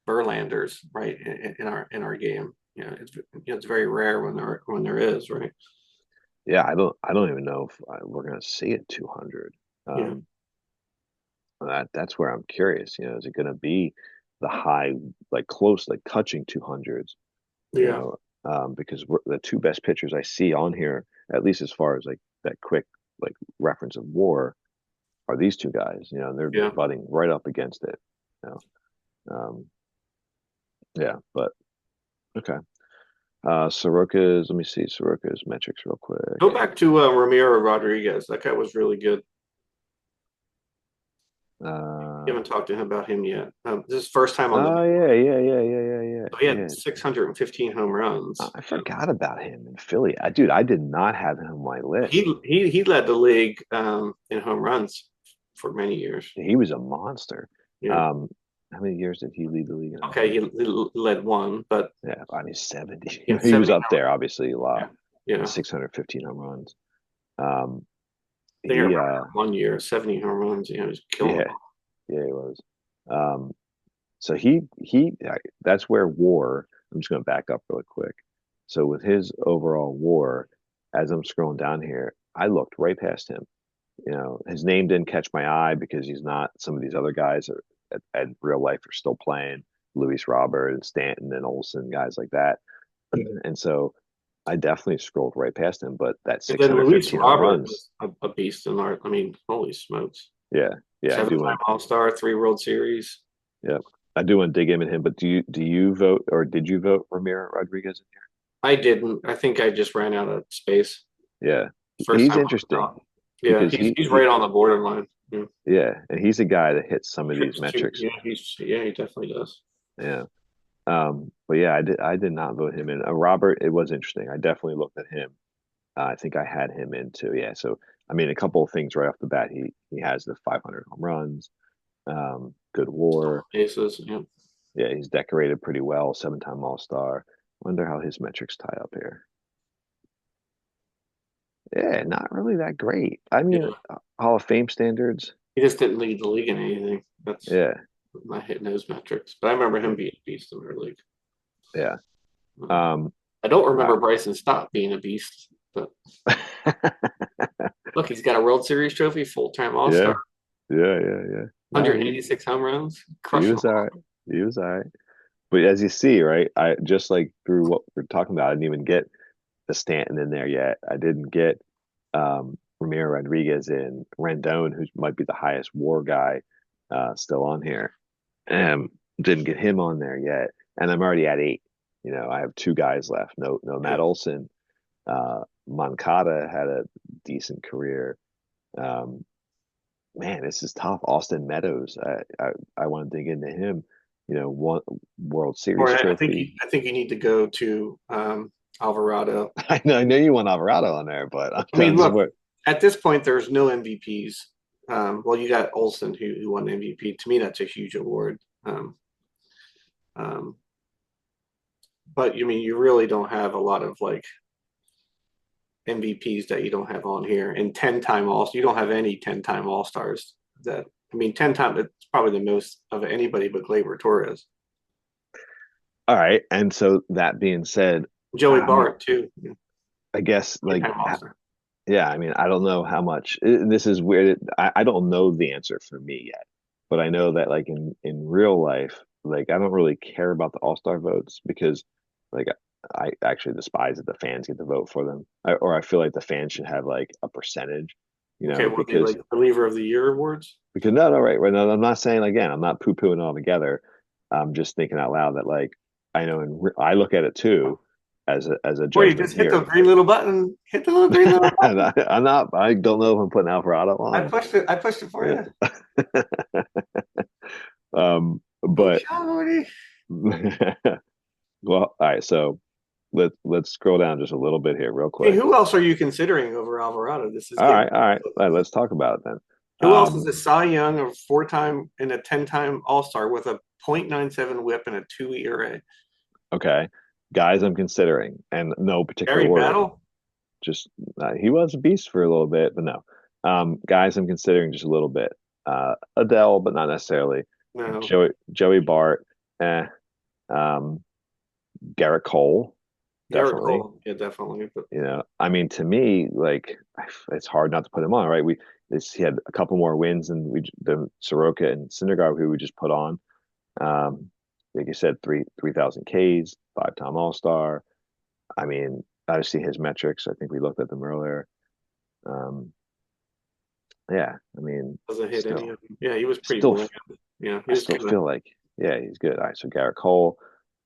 Verlanders right in our game. It's very rare when there is, right? yeah. I don't even know if we're going to see it 200. Yeah, Um, that's where I'm curious. Is it going to be the high, like close, like touching 200s? You yeah, know, because the two best pitchers I see on here, at least as far as like that quick like reference of WAR, are these two guys. They're yeah. butting right up against it. You um, yeah, but okay. Soroka's, let me see Soroka's metrics real Go quick. back to Ramiro Rodriguez. That guy was really good. You Uh, haven't talked to him about him yet. This is first time on the. oh yeah, yeah, yeah, yeah, yeah, yeah, So he had yeah. 615 home runs. I forgot about him in Philly. Dude, I did not have him on my list. He led the league in home runs for many years. He was a monster. Yeah. Um, how many years did he lead the league in home Okay, runs? he led one, but Yeah, I mean 70. yeah, He was 70. up there, obviously a lot. Yeah, yeah. 615 home runs. Um, I think I he remember 1 year, 70 home runs. He was killing yeah, yeah, he was. Um, so that's where WAR. I'm just going to back up really quick. So with his overall WAR, as I'm scrolling down here, I looked right past him. His name didn't catch my eye because he's not. Some of these other guys at real life are still playing. Luis Robert and Stanton and Olson, guys like that. it. And so I definitely scrolled right past him. But that And then Luis 615 home Robert runs, was a beast in our. I mean, holy smokes! yeah, yeah, I do Seven-time want, All-Star, three World Series. yeah, I do want to dig into him. But do you vote or did you vote Ramiro Rodriguez in I didn't. I think I just ran out of space. here? Yeah, First he's time interesting on. Yeah, because he's right on the borderline. Yeah, yeah, and he's a guy that hits some of these metrics. yeah, he definitely does. Yeah. But yeah, I did not vote him in. Robert, it was interesting. I definitely looked at him. I think I had him in too. Yeah. So I mean, a couple of things right off the bat. He has the 500 home runs, good WAR. Aces. Yeah. Yeah, he's decorated pretty well. 7-time All-Star. Wonder how his metrics tie up here. Yeah, not really that great. I mean, Yeah. Hall of Fame standards. He just didn't lead the league in anything. That's Yeah, not hitting those metrics. But I remember him being a beast in our league. yeah. Um, Um, I don't uh, remember Bryson Stott being a beast, but look, he's got a World Series trophy, full-time yeah, All-Star, yeah, yeah, yeah. No, 186 home runs, he crushing was them all all. right. He was all right. But as you see, right, I just like through what we're talking about, I didn't even get the Stanton in there yet. I didn't get Ramiro Rodriguez in Rendon, who might be the highest WAR guy still on here. Didn't get him on there yet, and I'm already at 8. I have two guys left. No Yeah. Matt Olson. Moncada had a decent career. Um, man, this is tough. Austin Meadows. I want to dig into him. One World Or Series trophy. I think you need to go to Alvarado. I know you want Alvarado on there, but I mean, I'm just look, what. at this point, there's no MVPs. Well, you got Olson who won MVP. To me, that's a huge award. Um, but you mean you really don't have a lot of like MVPs that you don't have on here, and 10-time All. You don't have any 10-time All Stars. That I mean, 10-time. It's probably the most of anybody but Gleyber Torres. All right, and so that being said, Joey I mean, Bart too. I guess like 10-time All Star. yeah, I mean, I don't know how much this is weird. I don't know the answer for me yet, but I know that like in real life, like I don't really care about the All-Star votes because like I actually despise that the fans get to vote for them, or I feel like the fans should have like a percentage, Okay, well, the because like reliever of the year awards. no, no, right, right. No, I'm not saying again, I'm not poo-pooing it all together. I'm just thinking out loud that like I know, and I look at it too as a Boy, you judgment just hit the here. green little button. Hit the little green little And button. I'm not. I don't know if I'm putting Alvarado I on. pushed it. I pushed it for you. Yeah. Good But job, Woody. well, all right. So let's scroll down just a little bit here, real Hey, quick. who else are you considering over Alvarado? This is All getting right, all right. Let's talk about it then. who else is a Cy Young, a 4-time and a 10-time All-Star with a .97 WHIP and a 2 ERA? Okay, guys, I'm considering, and no particular Barry order. Battle? Just he was a beast for a little bit, but no. Guys, I'm considering just a little bit. Adele, but not necessarily. No. Joey Bart, eh. Um, Garrett Cole, Garrett definitely. Cole, yeah, definitely. But I mean, to me, like it's hard not to put him on, right? He had a couple more wins than Soroka and Syndergaard, who we just put on. Um, like you said, 3,000 Ks, 5-time All Star. I mean, obviously his metrics. I think we looked at them earlier. Um, yeah, I mean, doesn't hit any still, of them. Yeah, he was pretty still, bland. Yeah, he I was still kind of. feel like, yeah, he's good. All right, so Garrett Cole.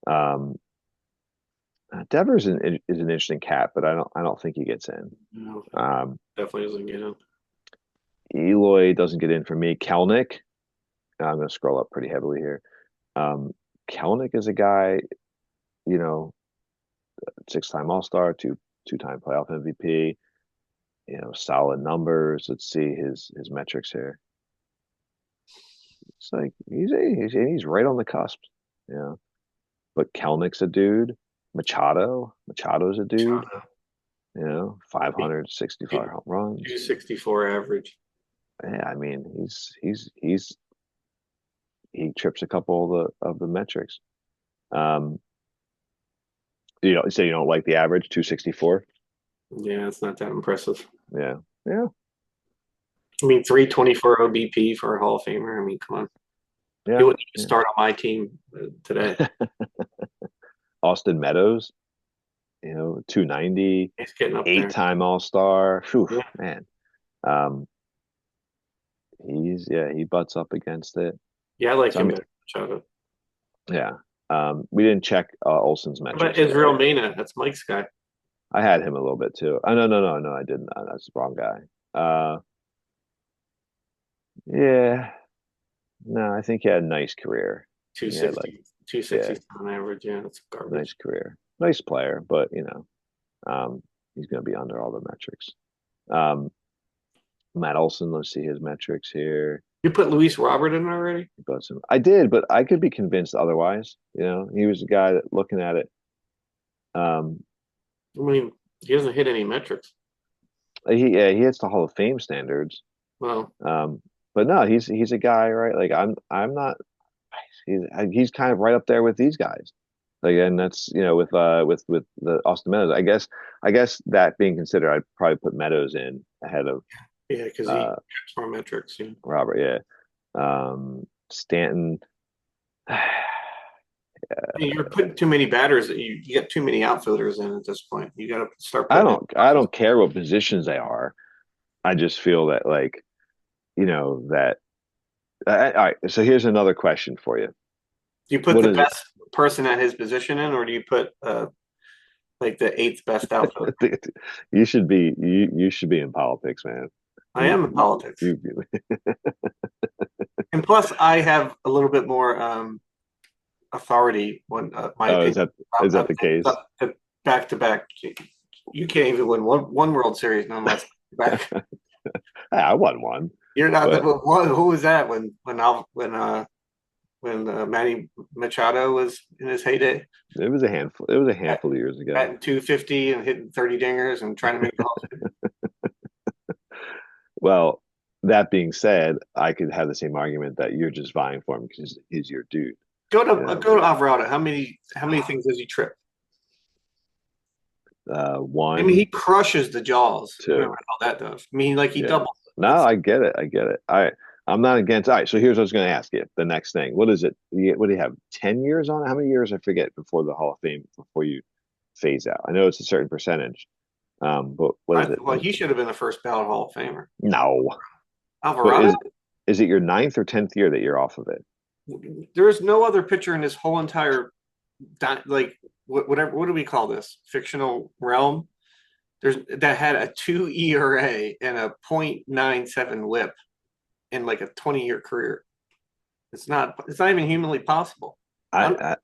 Um, Devers is an interesting cat, but I don't think he gets in. No, Um, definitely doesn't get him. Eloy doesn't get in for me. Kelnick, I'm going to scroll up pretty heavily here. Um, Kelnick is a guy, you know, 6-time All Star, two-time playoff MVP. Solid numbers. Let's see his metrics here. It's like he's right on the cusp, you know. But Kelnick's a dude. Machado's a dude. Machado. 565 home runs. 264 average. Yeah, I mean, he trips a couple of the metrics. Um, so you don't like the average 264? Yeah, it's not that impressive. Yeah, yeah, I mean, 324 OBP for a Hall of Famer. I mean, come on. He yeah, wouldn't even yeah. start on my team today. Austin Meadows, 290, He's getting up there. 8-time All Star. Whew, Yeah, man. Um, he butts up against it. yeah, I like So I him mean, better than Machado. yeah. We didn't check Olson's How about metrics yet, Israel right? Mena? That's Mike's guy. I had him a little bit too. Oh, no, no, no, no, I didn't. That's the wrong guy. Yeah, no, I think he had a nice career. He had like, 260, yeah, 260 on average. Yeah, that's nice garbage. career, nice player, but he's going to be under all the metrics. Um, Matt Olson, let's see his metrics here. You put Luis Robert in already? I did, but I could be convinced otherwise. He was the guy that looking at it. Um, I mean, he doesn't hit any metrics. he hits the Hall of Fame standards. Well, Um, but no, he's a guy, right? Like I'm not. He's kind of right up there with these guys. Like, and that's with the Austin Meadows. I guess that being considered, I'd probably put Meadows in ahead of yeah, because he uh has more metrics. Yeah. Robert. Yeah. Stanton. I mean, you're putting too many batters. You get too many outfilders in at this point. You got to start I putting in. don't I don't care what positions they are. I just feel that like that. All right. So here's another question for you. Do you put What the is it? best person at his position in, or do you put like the eighth best outfielder? You should be in politics, man. I You, am in politics, you, and plus I have a little bit more authority when my oh, is opinion. that is that the case? Back to back, you can't even win one World Series, no less back. I won one, You're not the but one. Who was that when Manny Machado was in his heyday? it was a handful. It was a At, handful of years ago. batting 250 and hitting 30 dingers and trying to make the Hall of Fame. Well, that being said, I could have the same argument that you're just vying for him because he's your dude. Go to Alvarado. How many things does he trip? I mean, One, he crushes the jaws. Whatever two, the hell that does. I mean, like he yeah. doubles. No, That's I get it. I get it. I'm not against. All right, so here's what I was going to ask you. The next thing, what is it? What do you have? 10 years on it? How many years? I forget before the Hall of Fame before you phase out. I know it's a certain percentage, but what is it? well, he should have been the first ballot Hall of Famer. No, but Alvarado. is it your ninth or 10th year that you're off of it? There is no other pitcher in this whole entire like whatever. What do we call this fictional realm? That had a 2 ERA and a .97 WHIP in like a 20-year career. It's not even humanly possible. I, I'm,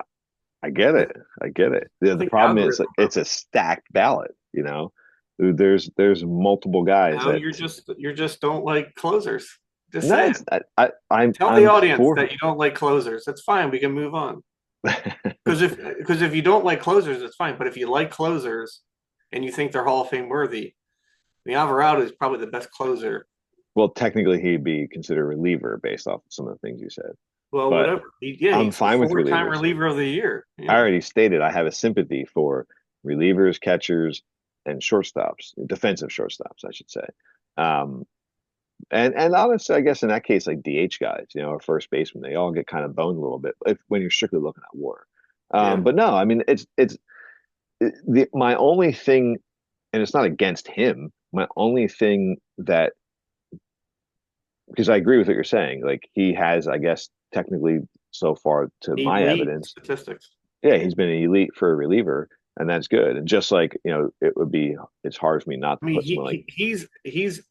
I I get it. I get it. I The think the problem is algorithm like, it's a stacked ballot, you know. There's multiple guys No, that you're just don't like closers. Just no, saying. it's I'm Tell the I'm audience for that you don't like closers. That's fine. We can move on. Because if you don't like closers, it's fine. But if you like closers and you think they're Hall of Fame worthy, the Alvarado is probably the best closer. well, technically he'd be considered a reliever based off of some of the things you said. Well, But whatever. Yeah, I'm he's the fine with four-time relievers. reliever of the year. I Yeah. already stated I have a sympathy for relievers, catchers, and shortstops, defensive shortstops, I should say. Um, and honestly, I guess in that case, like DH guys, you know, or first baseman, they all get kind of boned a little bit when you're strictly looking at WAR. Yeah. But no, I mean, my only thing, and it's not against him. My only thing that because I agree with what you're saying, like he has, I guess, technically so far to my Elite evidence, statistics. yeah, Yeah. he's been an elite for a reliever, and that's good. And just like, you know, it's hard for me not I to mean, put someone like, he's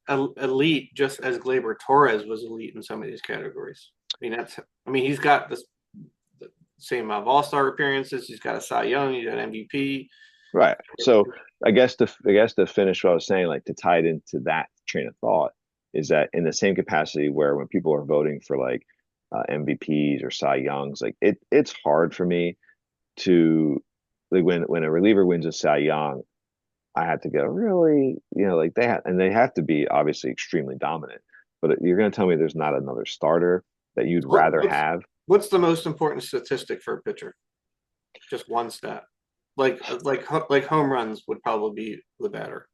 elite just as Gleyber Torres was elite in some of these categories. I mean, he's got the same amount of All-Star appearances. He's got a Cy Young. He's got MVP. right. So I guess to finish what I was saying, like to tie it into that train of thought, is that in the same capacity where when people are voting for like MVPs or Cy Youngs, like it's hard for me to like when a reliever wins a Cy Young, I have to go really, you know, like they have to be obviously extremely dominant. But you're going to tell me there's not another starter that you'd What, rather what's have? what's the most important statistic for a pitcher? Just one stat. Like home runs would probably be the better.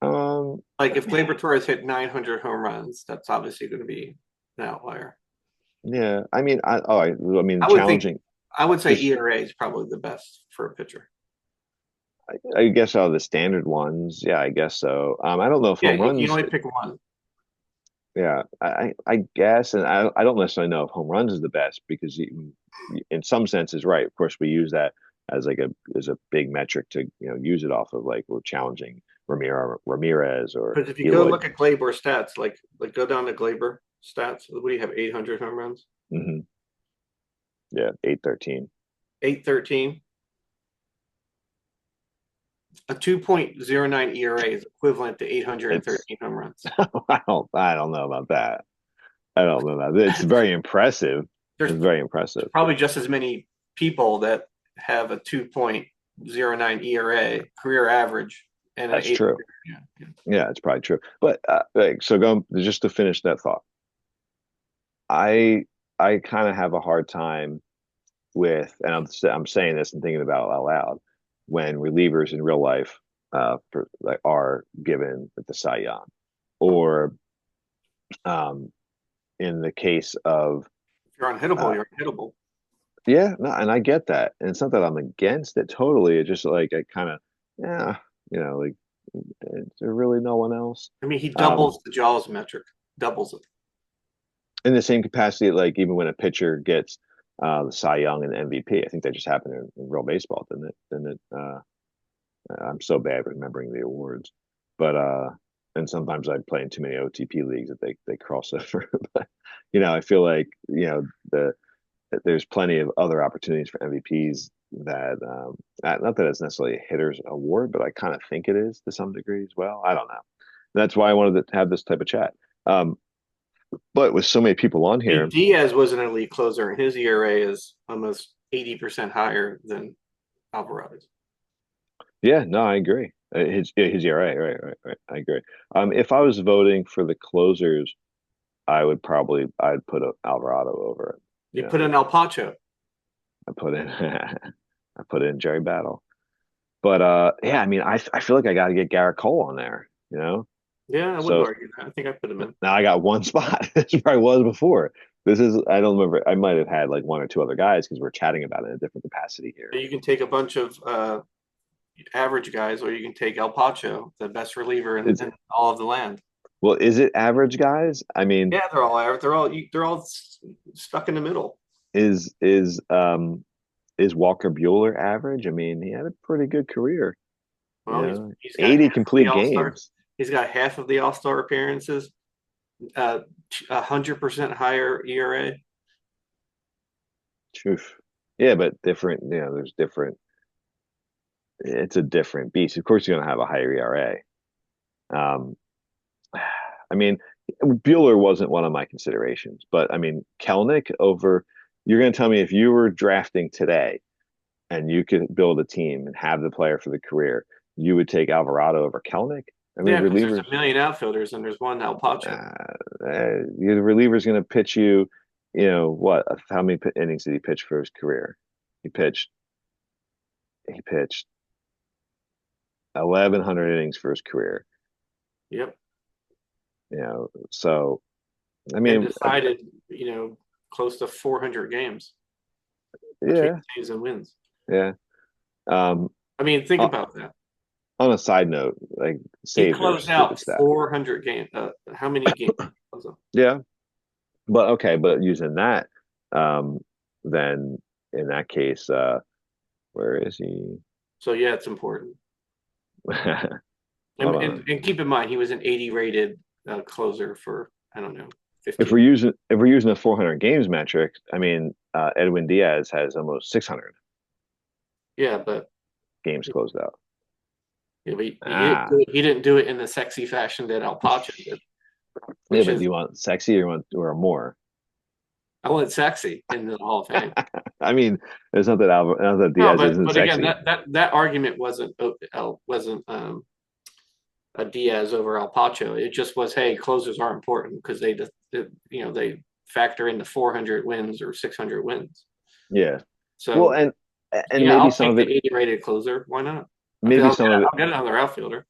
Um, Like if Gleyber Torres hit 900 home runs, that's obviously going to be an outlier. yeah, I mean, I mean, I would think challenging. I would say Just, ERA is probably the best for a pitcher. I guess out of the standard ones, yeah, I guess so. I don't know if Yeah, home you can runs, only pick one. yeah, I guess, and I don't necessarily know if home runs is the best because in some senses, right. Of course, we use that as like a big metric to use it off of like we're challenging Ramirez or Because if you go Eloy. look at Gleyber stats, like go down to Gleyber stats, what do you have? 800 home runs, Hmm. Yeah, 813. 813. A 2.09 ERA is equivalent to It's 813 home runs. I don't know about that. I don't know that. It's very impressive. There's, It's very there's impressive. probably just as many people that have a 2.09 ERA career average and an That's eight. true. Yeah, yeah. Yeah, it's probably true. But like, so going just to finish that thought, I I kind of have a hard time with, and I'm saying this and thinking about it out loud, when relievers in real life like are given the Cy Young, or um, in the case of If you're unhittable, uh, you're unhittable. yeah, no, and I get that, and it's not that I'm against it totally. It's just like I kind of yeah, like is there really no one else? I mean, he Um, doubles the Jaws metric, doubles it. in the same capacity, like even when a pitcher gets the Cy Young and the MVP, I think that just happened in real baseball, didn't it? Didn't it? I'm so bad remembering the awards, but and sometimes I play in too many OTP leagues that they cross over. But I feel like there's plenty of other opportunities for MVPs that not that it's necessarily a hitter's award, but I kind of think it is to some degree as well. I don't know. That's why I wanted to have this type of chat. But with so many people on I mean, here, Diaz was an elite closer, and his ERA is almost 80% higher than Alvarez. yeah, no, I agree. His ERA, right. I agree. If I was voting for the closers, I'd put Alvarado over it. You put in El Pacho. I put in I put in Jerry Battle. But yeah, I mean, I feel like I got to get Garrett Cole on there. Yeah, I wouldn't So argue that. I think I put him in. now I got one spot. This probably was before. This is I don't remember. I might have had like one or two other guys because we're chatting about it in a different capacity here. You can take a bunch of average guys, or you can take El Pacho, the best reliever Is in all of the land. well, is it average guys? I mean, Yeah, they're all average. They're all stuck in the middle. is Walker Bueller average? I mean, he had a pretty good career. Well, he's got 80 half of the complete All Star. games. He's got half of the All Star appearances. 100% higher ERA. Oof. Yeah, but different, there's different, it's a different beast. Of course, you're going to have a higher ERA. Um, I mean, Bueller wasn't one of my considerations, but I mean, Kelnick over, you're going to tell me if you were drafting today and you could build a team and have the player for the career, you would take Alvarado over Kelnick? I mean, Yeah, because there's relievers, a million outfielders and there's one Alpacho. the reliever's going to pitch you, what? How many innings did he pitch for his career? He pitched, he pitched 1,100 innings for his career. Yep. So I And mean, decided, close to 400 games between yeah, saves and wins. yeah. Um, I mean, think uh, about that. on a side note, like He saves are a closed stupid out stat. 400 games. How many games? Yeah, but okay, but using that, um, then in that case, where is he? So yeah, it's important. Hold And, on. and, and keep in mind, he was an 80 rated closer for, I don't know, If 15. we're using a 400 games metric, I mean, Edwin Diaz has almost 600 Yeah, but games closed out. he Ah, didn't do it in the sexy fashion that Alpacho did, yeah, which but do is you want sexy or you want or more? I want sexy in the Hall of Fame. I mean, it's not that not that No, Diaz but isn't but again, sexy. that argument wasn't a Diaz over Alpacho. It just was, hey, closers are important because they factor into 400 wins or 600 wins. Yeah. Well, So and yeah, maybe I'll some take of the it, 80 rated closer. Why not? maybe some of it, I'll get another outfielder.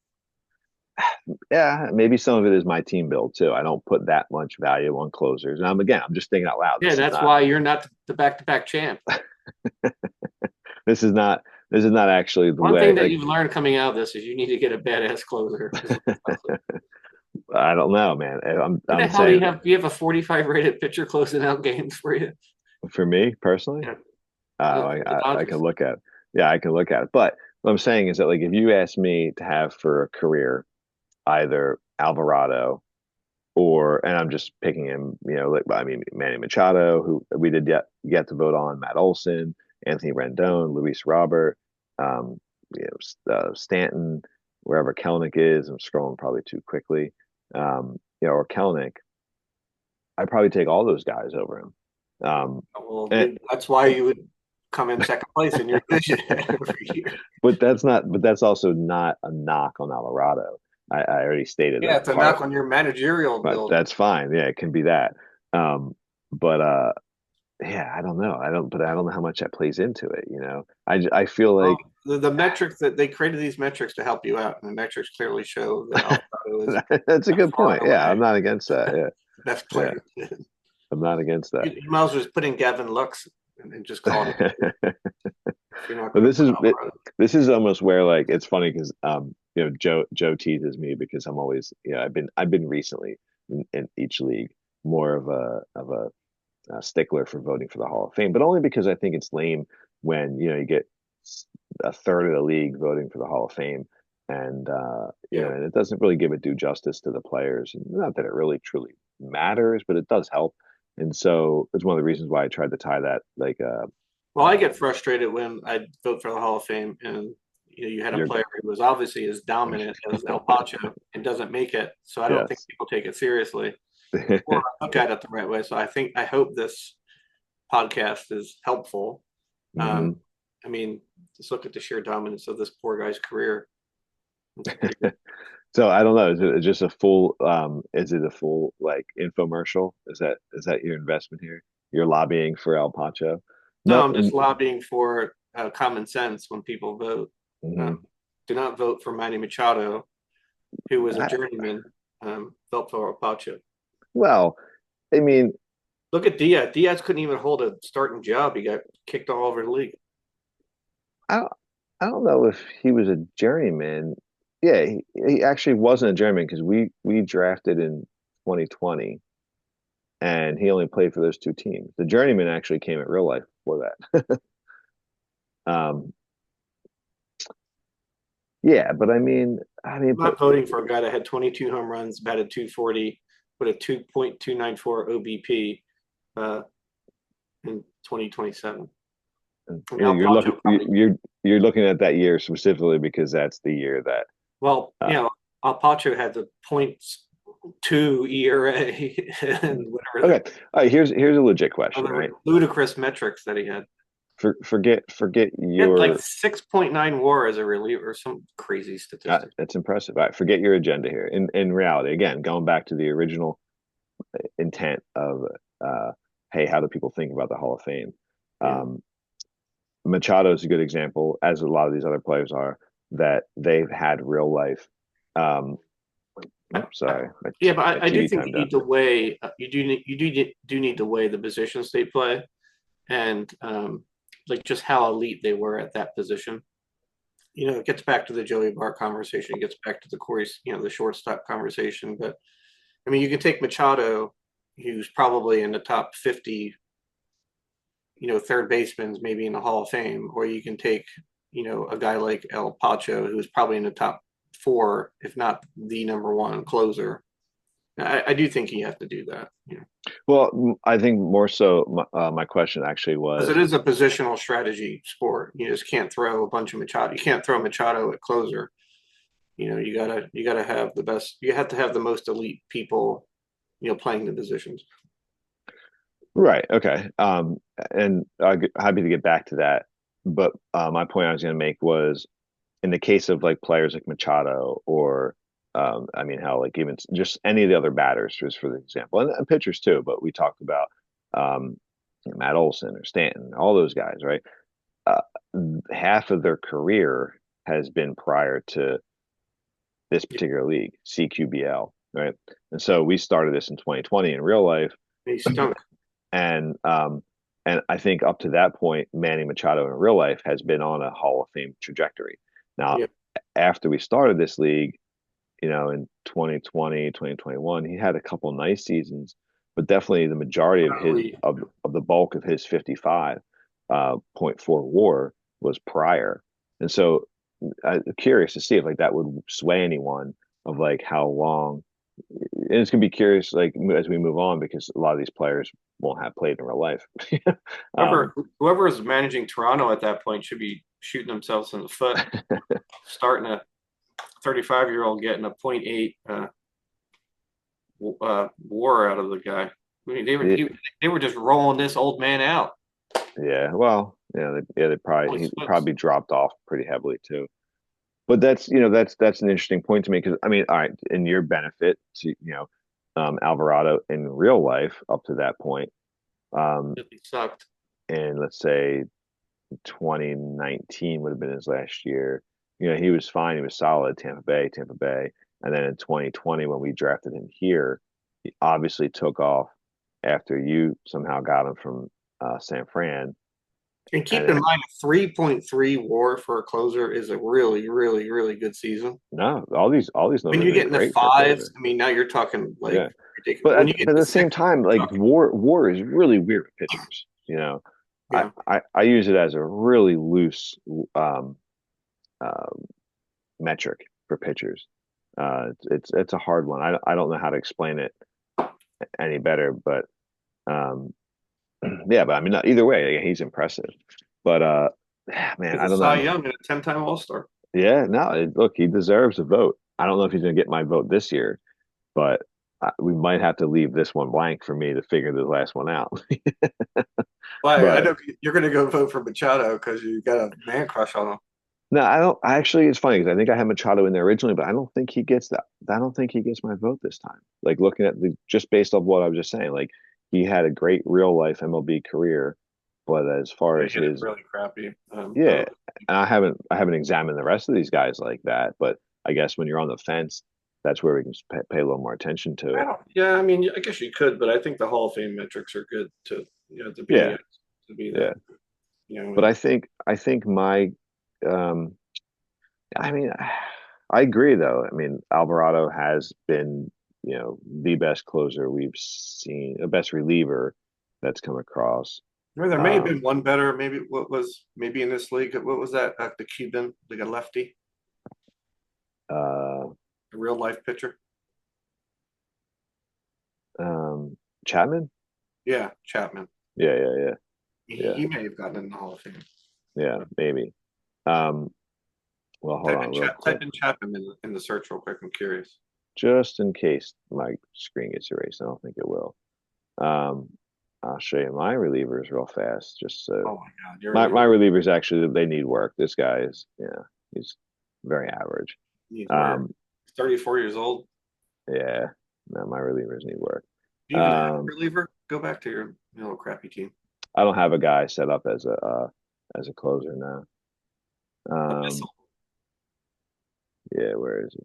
yeah, maybe some of it is my team build too. I don't put that much value on closers. And I'm just thinking out loud. Yeah, that's why you're not the back-to-back champ. This is not, this is not actually the One way. thing that Like, you've learned coming out of this is you need to get a badass closer. I don't know, man. Who the I'm hell do you saying have? Do you have a 45 rated pitcher closing out games for you? for me personally, Yeah, I the I can Dodgers. look at it. Yeah, I can look at it. But what I'm saying is that like if you ask me to have for a career either Alvarado or and I'm just picking him, like I mean Manny Machado, who we did get to vote on, Matt Olson, Anthony Rendon, Luis Robert, um, Stanton, wherever Kelnick is. I'm scrolling probably too quickly, or Kelnick. I'd probably take all those guys over him. Well, And, that's why you would come in second place in your division every year. but that's not. But that's also not a knock on Alvarado. I already stated Yeah, like it's a part. knock on your managerial But ability. that's fine. Yeah, it can be that. But yeah, I don't know. But I don't know how much that plays into it. I feel Well, like the metrics that they created these metrics to help you out, and the metrics clearly show that Alvarado is that's a good far point. and Yeah, I'm away not against that. Yeah, the best yeah, player. I'm not against that. You might as well just put in Gavin Lux and just call it a day if you're not But going to put Alvarado. this is almost where like it's funny because Joe teases me because I'm always I've been recently in each league more of a stickler for voting for the Hall of Fame, but only because I think it's lame when you get a third of the league voting for the Hall of Fame, and Yeah. and it doesn't really give it due justice to the players, and not that it really truly matters, but it does help. And so it's one of the reasons why I tried to tie that like Well, I get um, frustrated when I vote for the Hall of Fame and you had a your player who was obviously as dominant as El Pacho and doesn't make it. So I don't think yes. people take it seriously or look at it the right way. So I hope this podcast is helpful. Um, Hmm. I mean, just look at the sheer dominance of this poor guy's career. So I don't know. Is it just a full is it a full like infomercial? Is that your investment here? You're lobbying for El Pacho? No, No. I'm just lobbying for common sense when people vote. Mhm. Um, do not vote for Manny Machado, who was a I, journeyman. Vote for Pacho. well, I mean, Look at Diaz. Diaz couldn't even hold a starting job. He got kicked all over the league. I don't, I don't know if he was a journeyman. Yeah, he actually wasn't a journeyman because we drafted in 2020 and he only played for those two teams. The journeyman actually came in real life before that. Um, yeah, but I'm not voting for a guy that had 22 home runs, batted 240, with a 2.294 OBP in 2027. I mean, You're Alpacho looking probably. you're looking at that year specifically because that's the year that Well, uh, Alpacho had the points two ERA and whatever the okay. All right, here's a legit question, other right? ludicrous metrics that he had. Forget He had like your 6.9 WAR as a reliever, some crazy statistic. that's impressive. All right, forget your agenda here. In reality, again, going back to the original intent of uh hey, how do people think about the Hall of Fame? Yeah. Um, Machado is a good example, as a lot of these other players are, that they've had real life. Um, oops, I, sorry, yeah, but my I do TV think timed you out. need to weigh. You do need to weigh the positions they play and like just how elite they were at that position. It gets back to the Joey Bart conversation. It gets back to the Corey, the shortstop conversation. But I mean, you can take Machado, who's probably in the top 50, third baseman, maybe in the Hall of Fame, or you can take, a guy like El Pacho, who's probably in the top four, if not the number one closer. I do think you have to do that, Well, I think more so, my question actually because it was is a positional strategy sport. You just can't throw a bunch of Machado. You can't throw Machado at closer. You gotta have the best. You have to have the most elite people, playing the positions. right. Okay. And happy to get back to that. But my point I was going to make was in the case of like players like Machado or I mean, how like even just any of the other batters, just for the example, and pitchers too. But we talked about um, Matt Olson or Stanton, all those guys, right? Uh, Half of their career has been prior to this Yeah, particular league, CQBL, right? And so we started this in 2020 in real life, he stunk. and and I think up to that point, Manny Machado in real life has been on a Hall of Fame trajectory. Now, Yeah, after we started this league, in 2020, 2021, he had a couple nice seasons, but definitely the majority of his probably. of the bulk of his 55 point 4 WAR was prior. And so I'm curious to see if like that would sway anyone of like how long. And it's gonna be curious like as we move on because a lot of these players won't have played in real life. um, Whoever is managing Toronto at that point should be shooting themselves in the foot, starting a 35-year-old getting a point 0.8 WAR out of the guy. I mean, they were just rolling this old man out. yeah, well, they Holy probably he smokes! probably dropped off pretty heavily too. But that's an interesting point to me because I mean, all right, in your benefit to Alvarado in real life up to that point, um, He sucked. and let's say 2019 would have been his last year. He was fine, he was solid, Tampa Bay, and then in 2020 when we drafted him here, he obviously took off after you somehow got him from San Fran, And and keep in then mind, a 3.3 WAR for a closer is a really, really, really good season. no, all these When numbers you are get into great for a fives, closer. I mean, now you're talking like Yeah. ridiculous. But When you get at to the same six, time, you're like talking, war is really weird with pitchers. I, yeah. I use it as a really loose um, uh, metric for pitchers. It's a hard one. I don't know how to explain it any better, but um, yeah. But I mean, either way, he's impressive. But man, He's I a don't Cy know. Young and a 10-time All-Star. Yeah, no. Look, he deserves a vote. I don't know if he's going to get my vote this year, but we might have to leave this one blank for me to figure the last one out. Well, I But know you're going to go vote for Machado because you got a man crush on him. no, I don't. Actually, it's funny because I think I had Machado in there originally, but I don't think he gets that. I don't think he gets my vote this time. Like looking at the just based off what I was just saying, like he had a great real life MLB career, but as far Yeah, as he hit it his, really crappy. yeah, and I haven't examined the rest of these guys like that. But I guess when you're on the fence, that's where we can pay a little more attention to I it. don't. Yeah, I mean, I guess you could, but I think the Hall of Fame metrics are good to be Yeah, that. yeah. But And I think my um I mean, I agree though. I mean, Alvarado has been, the best closer we've seen, the best reliever that's come across. I mean, there may have been Um, one better. Maybe in this league? What was that? The Cuban, like a lefty, uh, a real life pitcher. Chapman? Yeah, Chapman. Yeah, yeah, yeah, He, yeah. he may have gotten in the Hall of Fame. Yeah, maybe. Um, well, hold on real quick, Type in Chapman in the search real quick. I'm curious. just in case my screen gets erased. I don't think it will. Um, I'll show you my relievers real fast, just so Oh my God, your my reliever relievers actually they need work. This guy is, yeah, he's very average. needs work. Um, 34 years old. yeah, no, my relievers need work. Do you even have a Um, reliever? Go back to your little crappy team. I don't have a guy set up as a closer now. A missile. Yeah, where is he?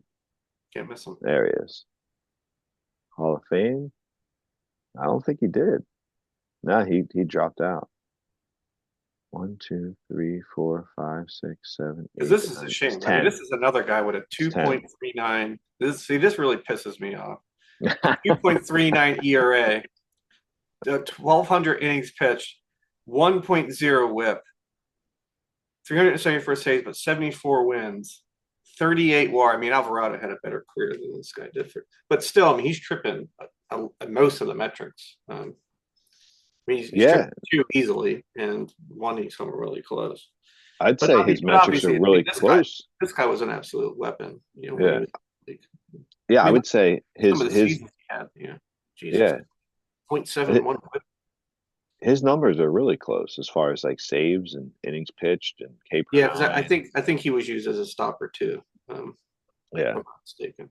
Can't miss him. There he is. Hall of Fame? I don't think he did. No, he dropped out. One, two, three, four, five, six, seven, Because eight, this is a nine. It's shame. I mean, 10. this is another guy with a It's 10. 2.39. This really pisses me off. 2.39 ERA, 1,200 innings pitched, 1.0 WHIP, 374 saves, but 74 wins, 38 WAR. I mean, Alvarado had a better career than this guy did, but still, I mean, he's tripping most of the metrics. I mean, he's Yeah, tripping two easily, and one he's coming really close. I'd But say his metrics are obviously, I mean, really close. this guy was an absolute weapon. When he Yeah. was like, Yeah, I I mean, would say some of the seasons he had. Jesus, yeah, 0.71. his numbers are really close as far as like saves and innings pitched and K per Yeah, because nine. I think he was used as a stopper too. If Yeah, I'm not mistaken.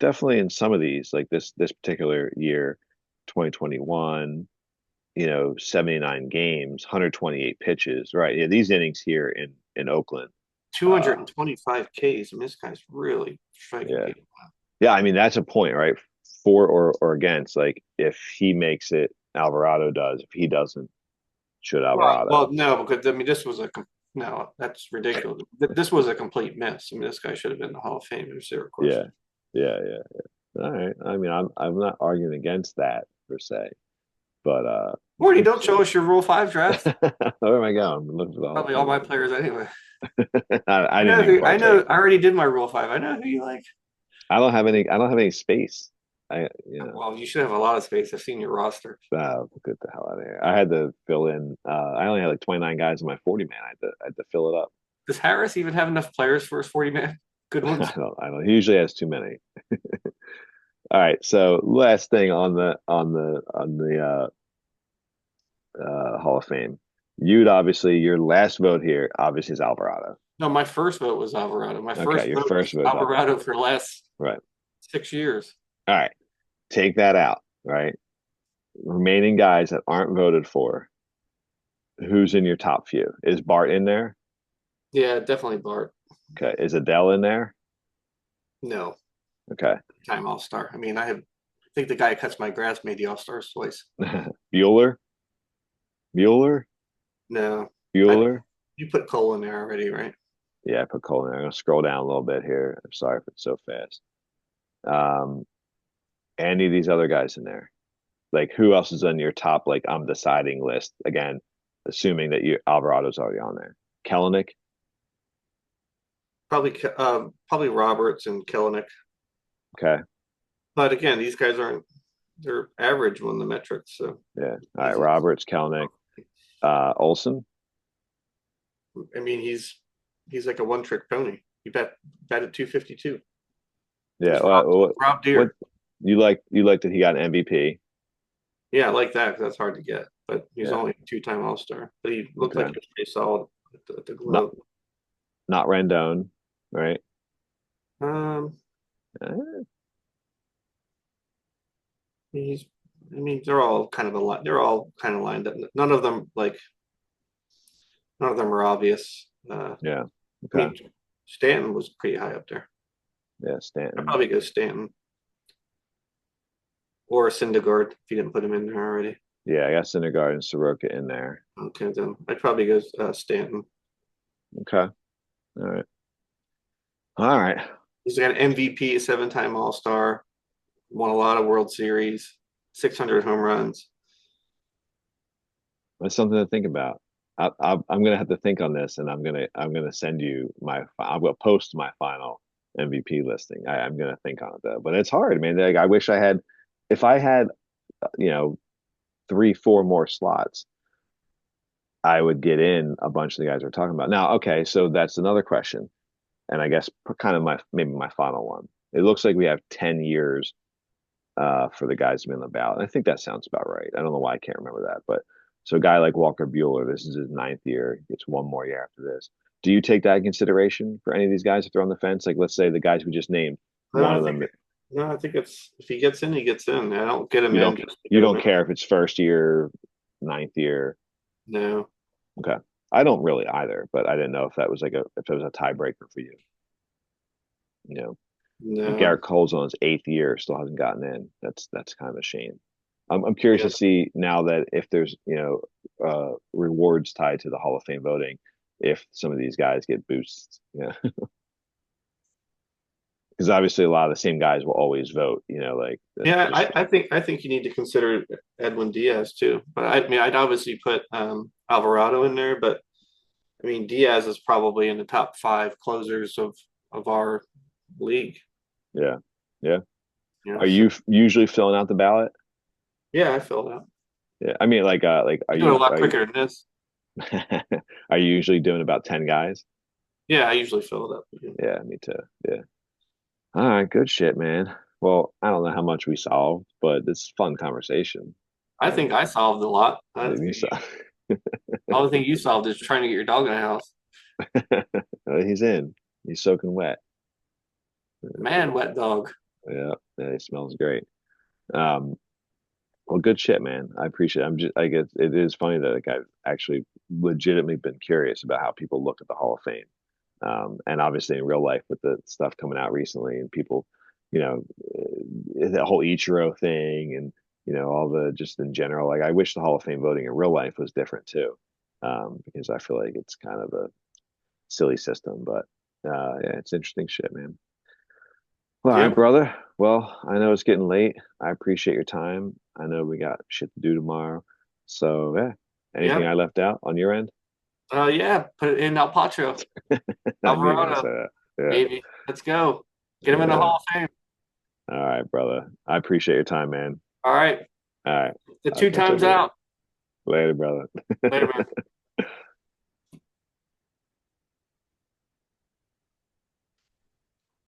definitely in some of these, like this particular year, 2021, 79 games, 128 pitches, right? Yeah, these innings here in Oakland. Uh, 225 Ks. I mean, this guy's really striking yeah. people out. Yeah, I mean that's a point, right? For or against. Like if he makes it, Alvarado does. If he doesn't, should Well, Alvarado. no, because I mean, no, that's ridiculous. This was a complete miss. I mean, this guy should have been in the Hall of Fame. There's zero Yeah, question. yeah. All right. I mean, I'm not arguing against that per se, but Morty, don't interesting. show us your Rule 5 draft. Where am I going? I'm looking for the Hall of Probably all Fame. my players anyway. I didn't even I know. partake. I already did my Rule 5. I know who you like. I don't have any. I don't have any space. I Well, you should have a lot of space. I've seen your roster. get the hell out of here. I had to fill in. I only had like 29 guys in my 40 man. I had to fill it up. Does Harris even have enough players for his 40 man? Good ones. I don't. He usually has too many. All right. So last thing on the Hall of Fame. You'd obviously your last vote here obviously is Alvarado. No, my first vote was Alvarado. My Okay, first your vote first was vote is Alvarado Alvarado. for the last Right. 6 years. All right. Take that out. Right. Remaining guys that aren't voted for. Who's in your top few? Is Bart in there? Yeah, definitely Bart. Okay. Is Adele in there? No, Okay. time All Star. I think the guy who cuts my grass made the All Stars twice. Bueller? Bueller? No, I Bueller? you put Cole in there already, right? Yeah, I put Cole in there. I'm gonna scroll down a little bit here. I'm sorry if it's so fast. Um, any of these other guys in there? Like who else is on your top, like I'm deciding list? Again, assuming that you Alvarado's already on there. Kellenic? Probably Roberts and Kellenic. Okay. But again, these guys aren't they're average on the metrics, so Yeah. All right. easy. Roberts, Kellenic, Olson. He's like a one trick pony. He batted 252. Yeah. He's Rob What Deere. you like that he got an MVP? Yeah, I like that because that's hard to get. But he's Yeah. only a two-time All Star. But he looked like Okay. he was pretty solid at the Not Globe. not Rendon, right? Um, Eh, he's. They're all kind of a lot. They're all kind of lined up. None of them are obvious. yeah. I Okay. mean, Stanton was pretty high up there. Yeah. I'd Stanton. probably go Stanton or Syndergaard if you didn't put him in there already. Yeah. I got Syndergaard and Soroka in there. Okay, then I'd probably go Stanton. Okay. All right. All right. He's got an MVP, a seven-time All Star, won a lot of World Series, 600 home runs. That's something to think about. I'm gonna have to think on this, and I'm gonna send you my. I will post my final MVP listing. I'm gonna think on it though, but it's hard, man. Like, I wish I had, if I had, you know, 3, 4 more slots. I would get in a bunch of the guys we're talking about. Now, okay, so that's another question, and I guess kind of my maybe my final one. It looks like we have 10 years for the guys to be on the ballot. And I think that sounds about right. I don't know why I can't remember that, but so a guy like Walker Bueller, this is his ninth year, he gets one more year after this. Do you take that in consideration for any of these guys if they're on the fence? Like, let's say the guys we just named, No, one I of think them, no, I think it's if he gets in, he gets in. I don't get him you in don't just to you get him don't in. care if it's first year, ninth year. No, Okay. I don't really either, but I didn't know if that was like a if it was a tiebreaker for you. You know, no, Garrett Cole's on his eighth year, still hasn't gotten in. That's kind of a shame. I'm curious yeah, to see now that if there's rewards tied to the Hall of Fame voting, if some of these guys get boosts. Yeah, because obviously a lot of the same guys will always vote. Like that's yeah. just I think you need to consider Edwin Diaz too. But I mean, I'd obviously put Alvarado in there, but I mean, Diaz is probably in the top five closers of our league. yeah, yeah. Are So you usually filling out the ballot? yeah, I filled out. Yeah, I mean like You do it a lot quicker than this. are you usually doing about 10 guys? Yeah, I usually fill it up. Yeah, me too. Yeah. All right, good shit, man. Well, I don't know how much we solved, but it's a fun conversation. I think I solved a lot. Maybe you saw. The only thing you solved is trying to get your dog in the house. He's in. He's soaking wet. Man, wet dog. Yeah, yeah, he smells great. Um, well, good shit, man. I appreciate it. I guess it is funny that like I've actually legitimately been curious about how people look at the Hall of Fame. And obviously in real life with the stuff coming out recently and people, you know, the whole Ichiro thing and, all the just in general, like I wish the Hall of Fame voting in real life was different too. Because I feel like it's kind of a silly system, but yeah, it's interesting shit, man. Well, all right, Yep. brother. Well, I know it's getting late. I appreciate your time. I know we got shit to do tomorrow. So, yeah. Anything I Yep. left out on your end? Yeah. Put it in El Pacho. I knew you were gonna Alvarado, say that. Yeah. baby. Let's go. Get him in the Yeah. Hall of Fame. All right, brother. I appreciate your time, man. All right. All right. The I'll two catch up times with you out. later, brother. Later, man.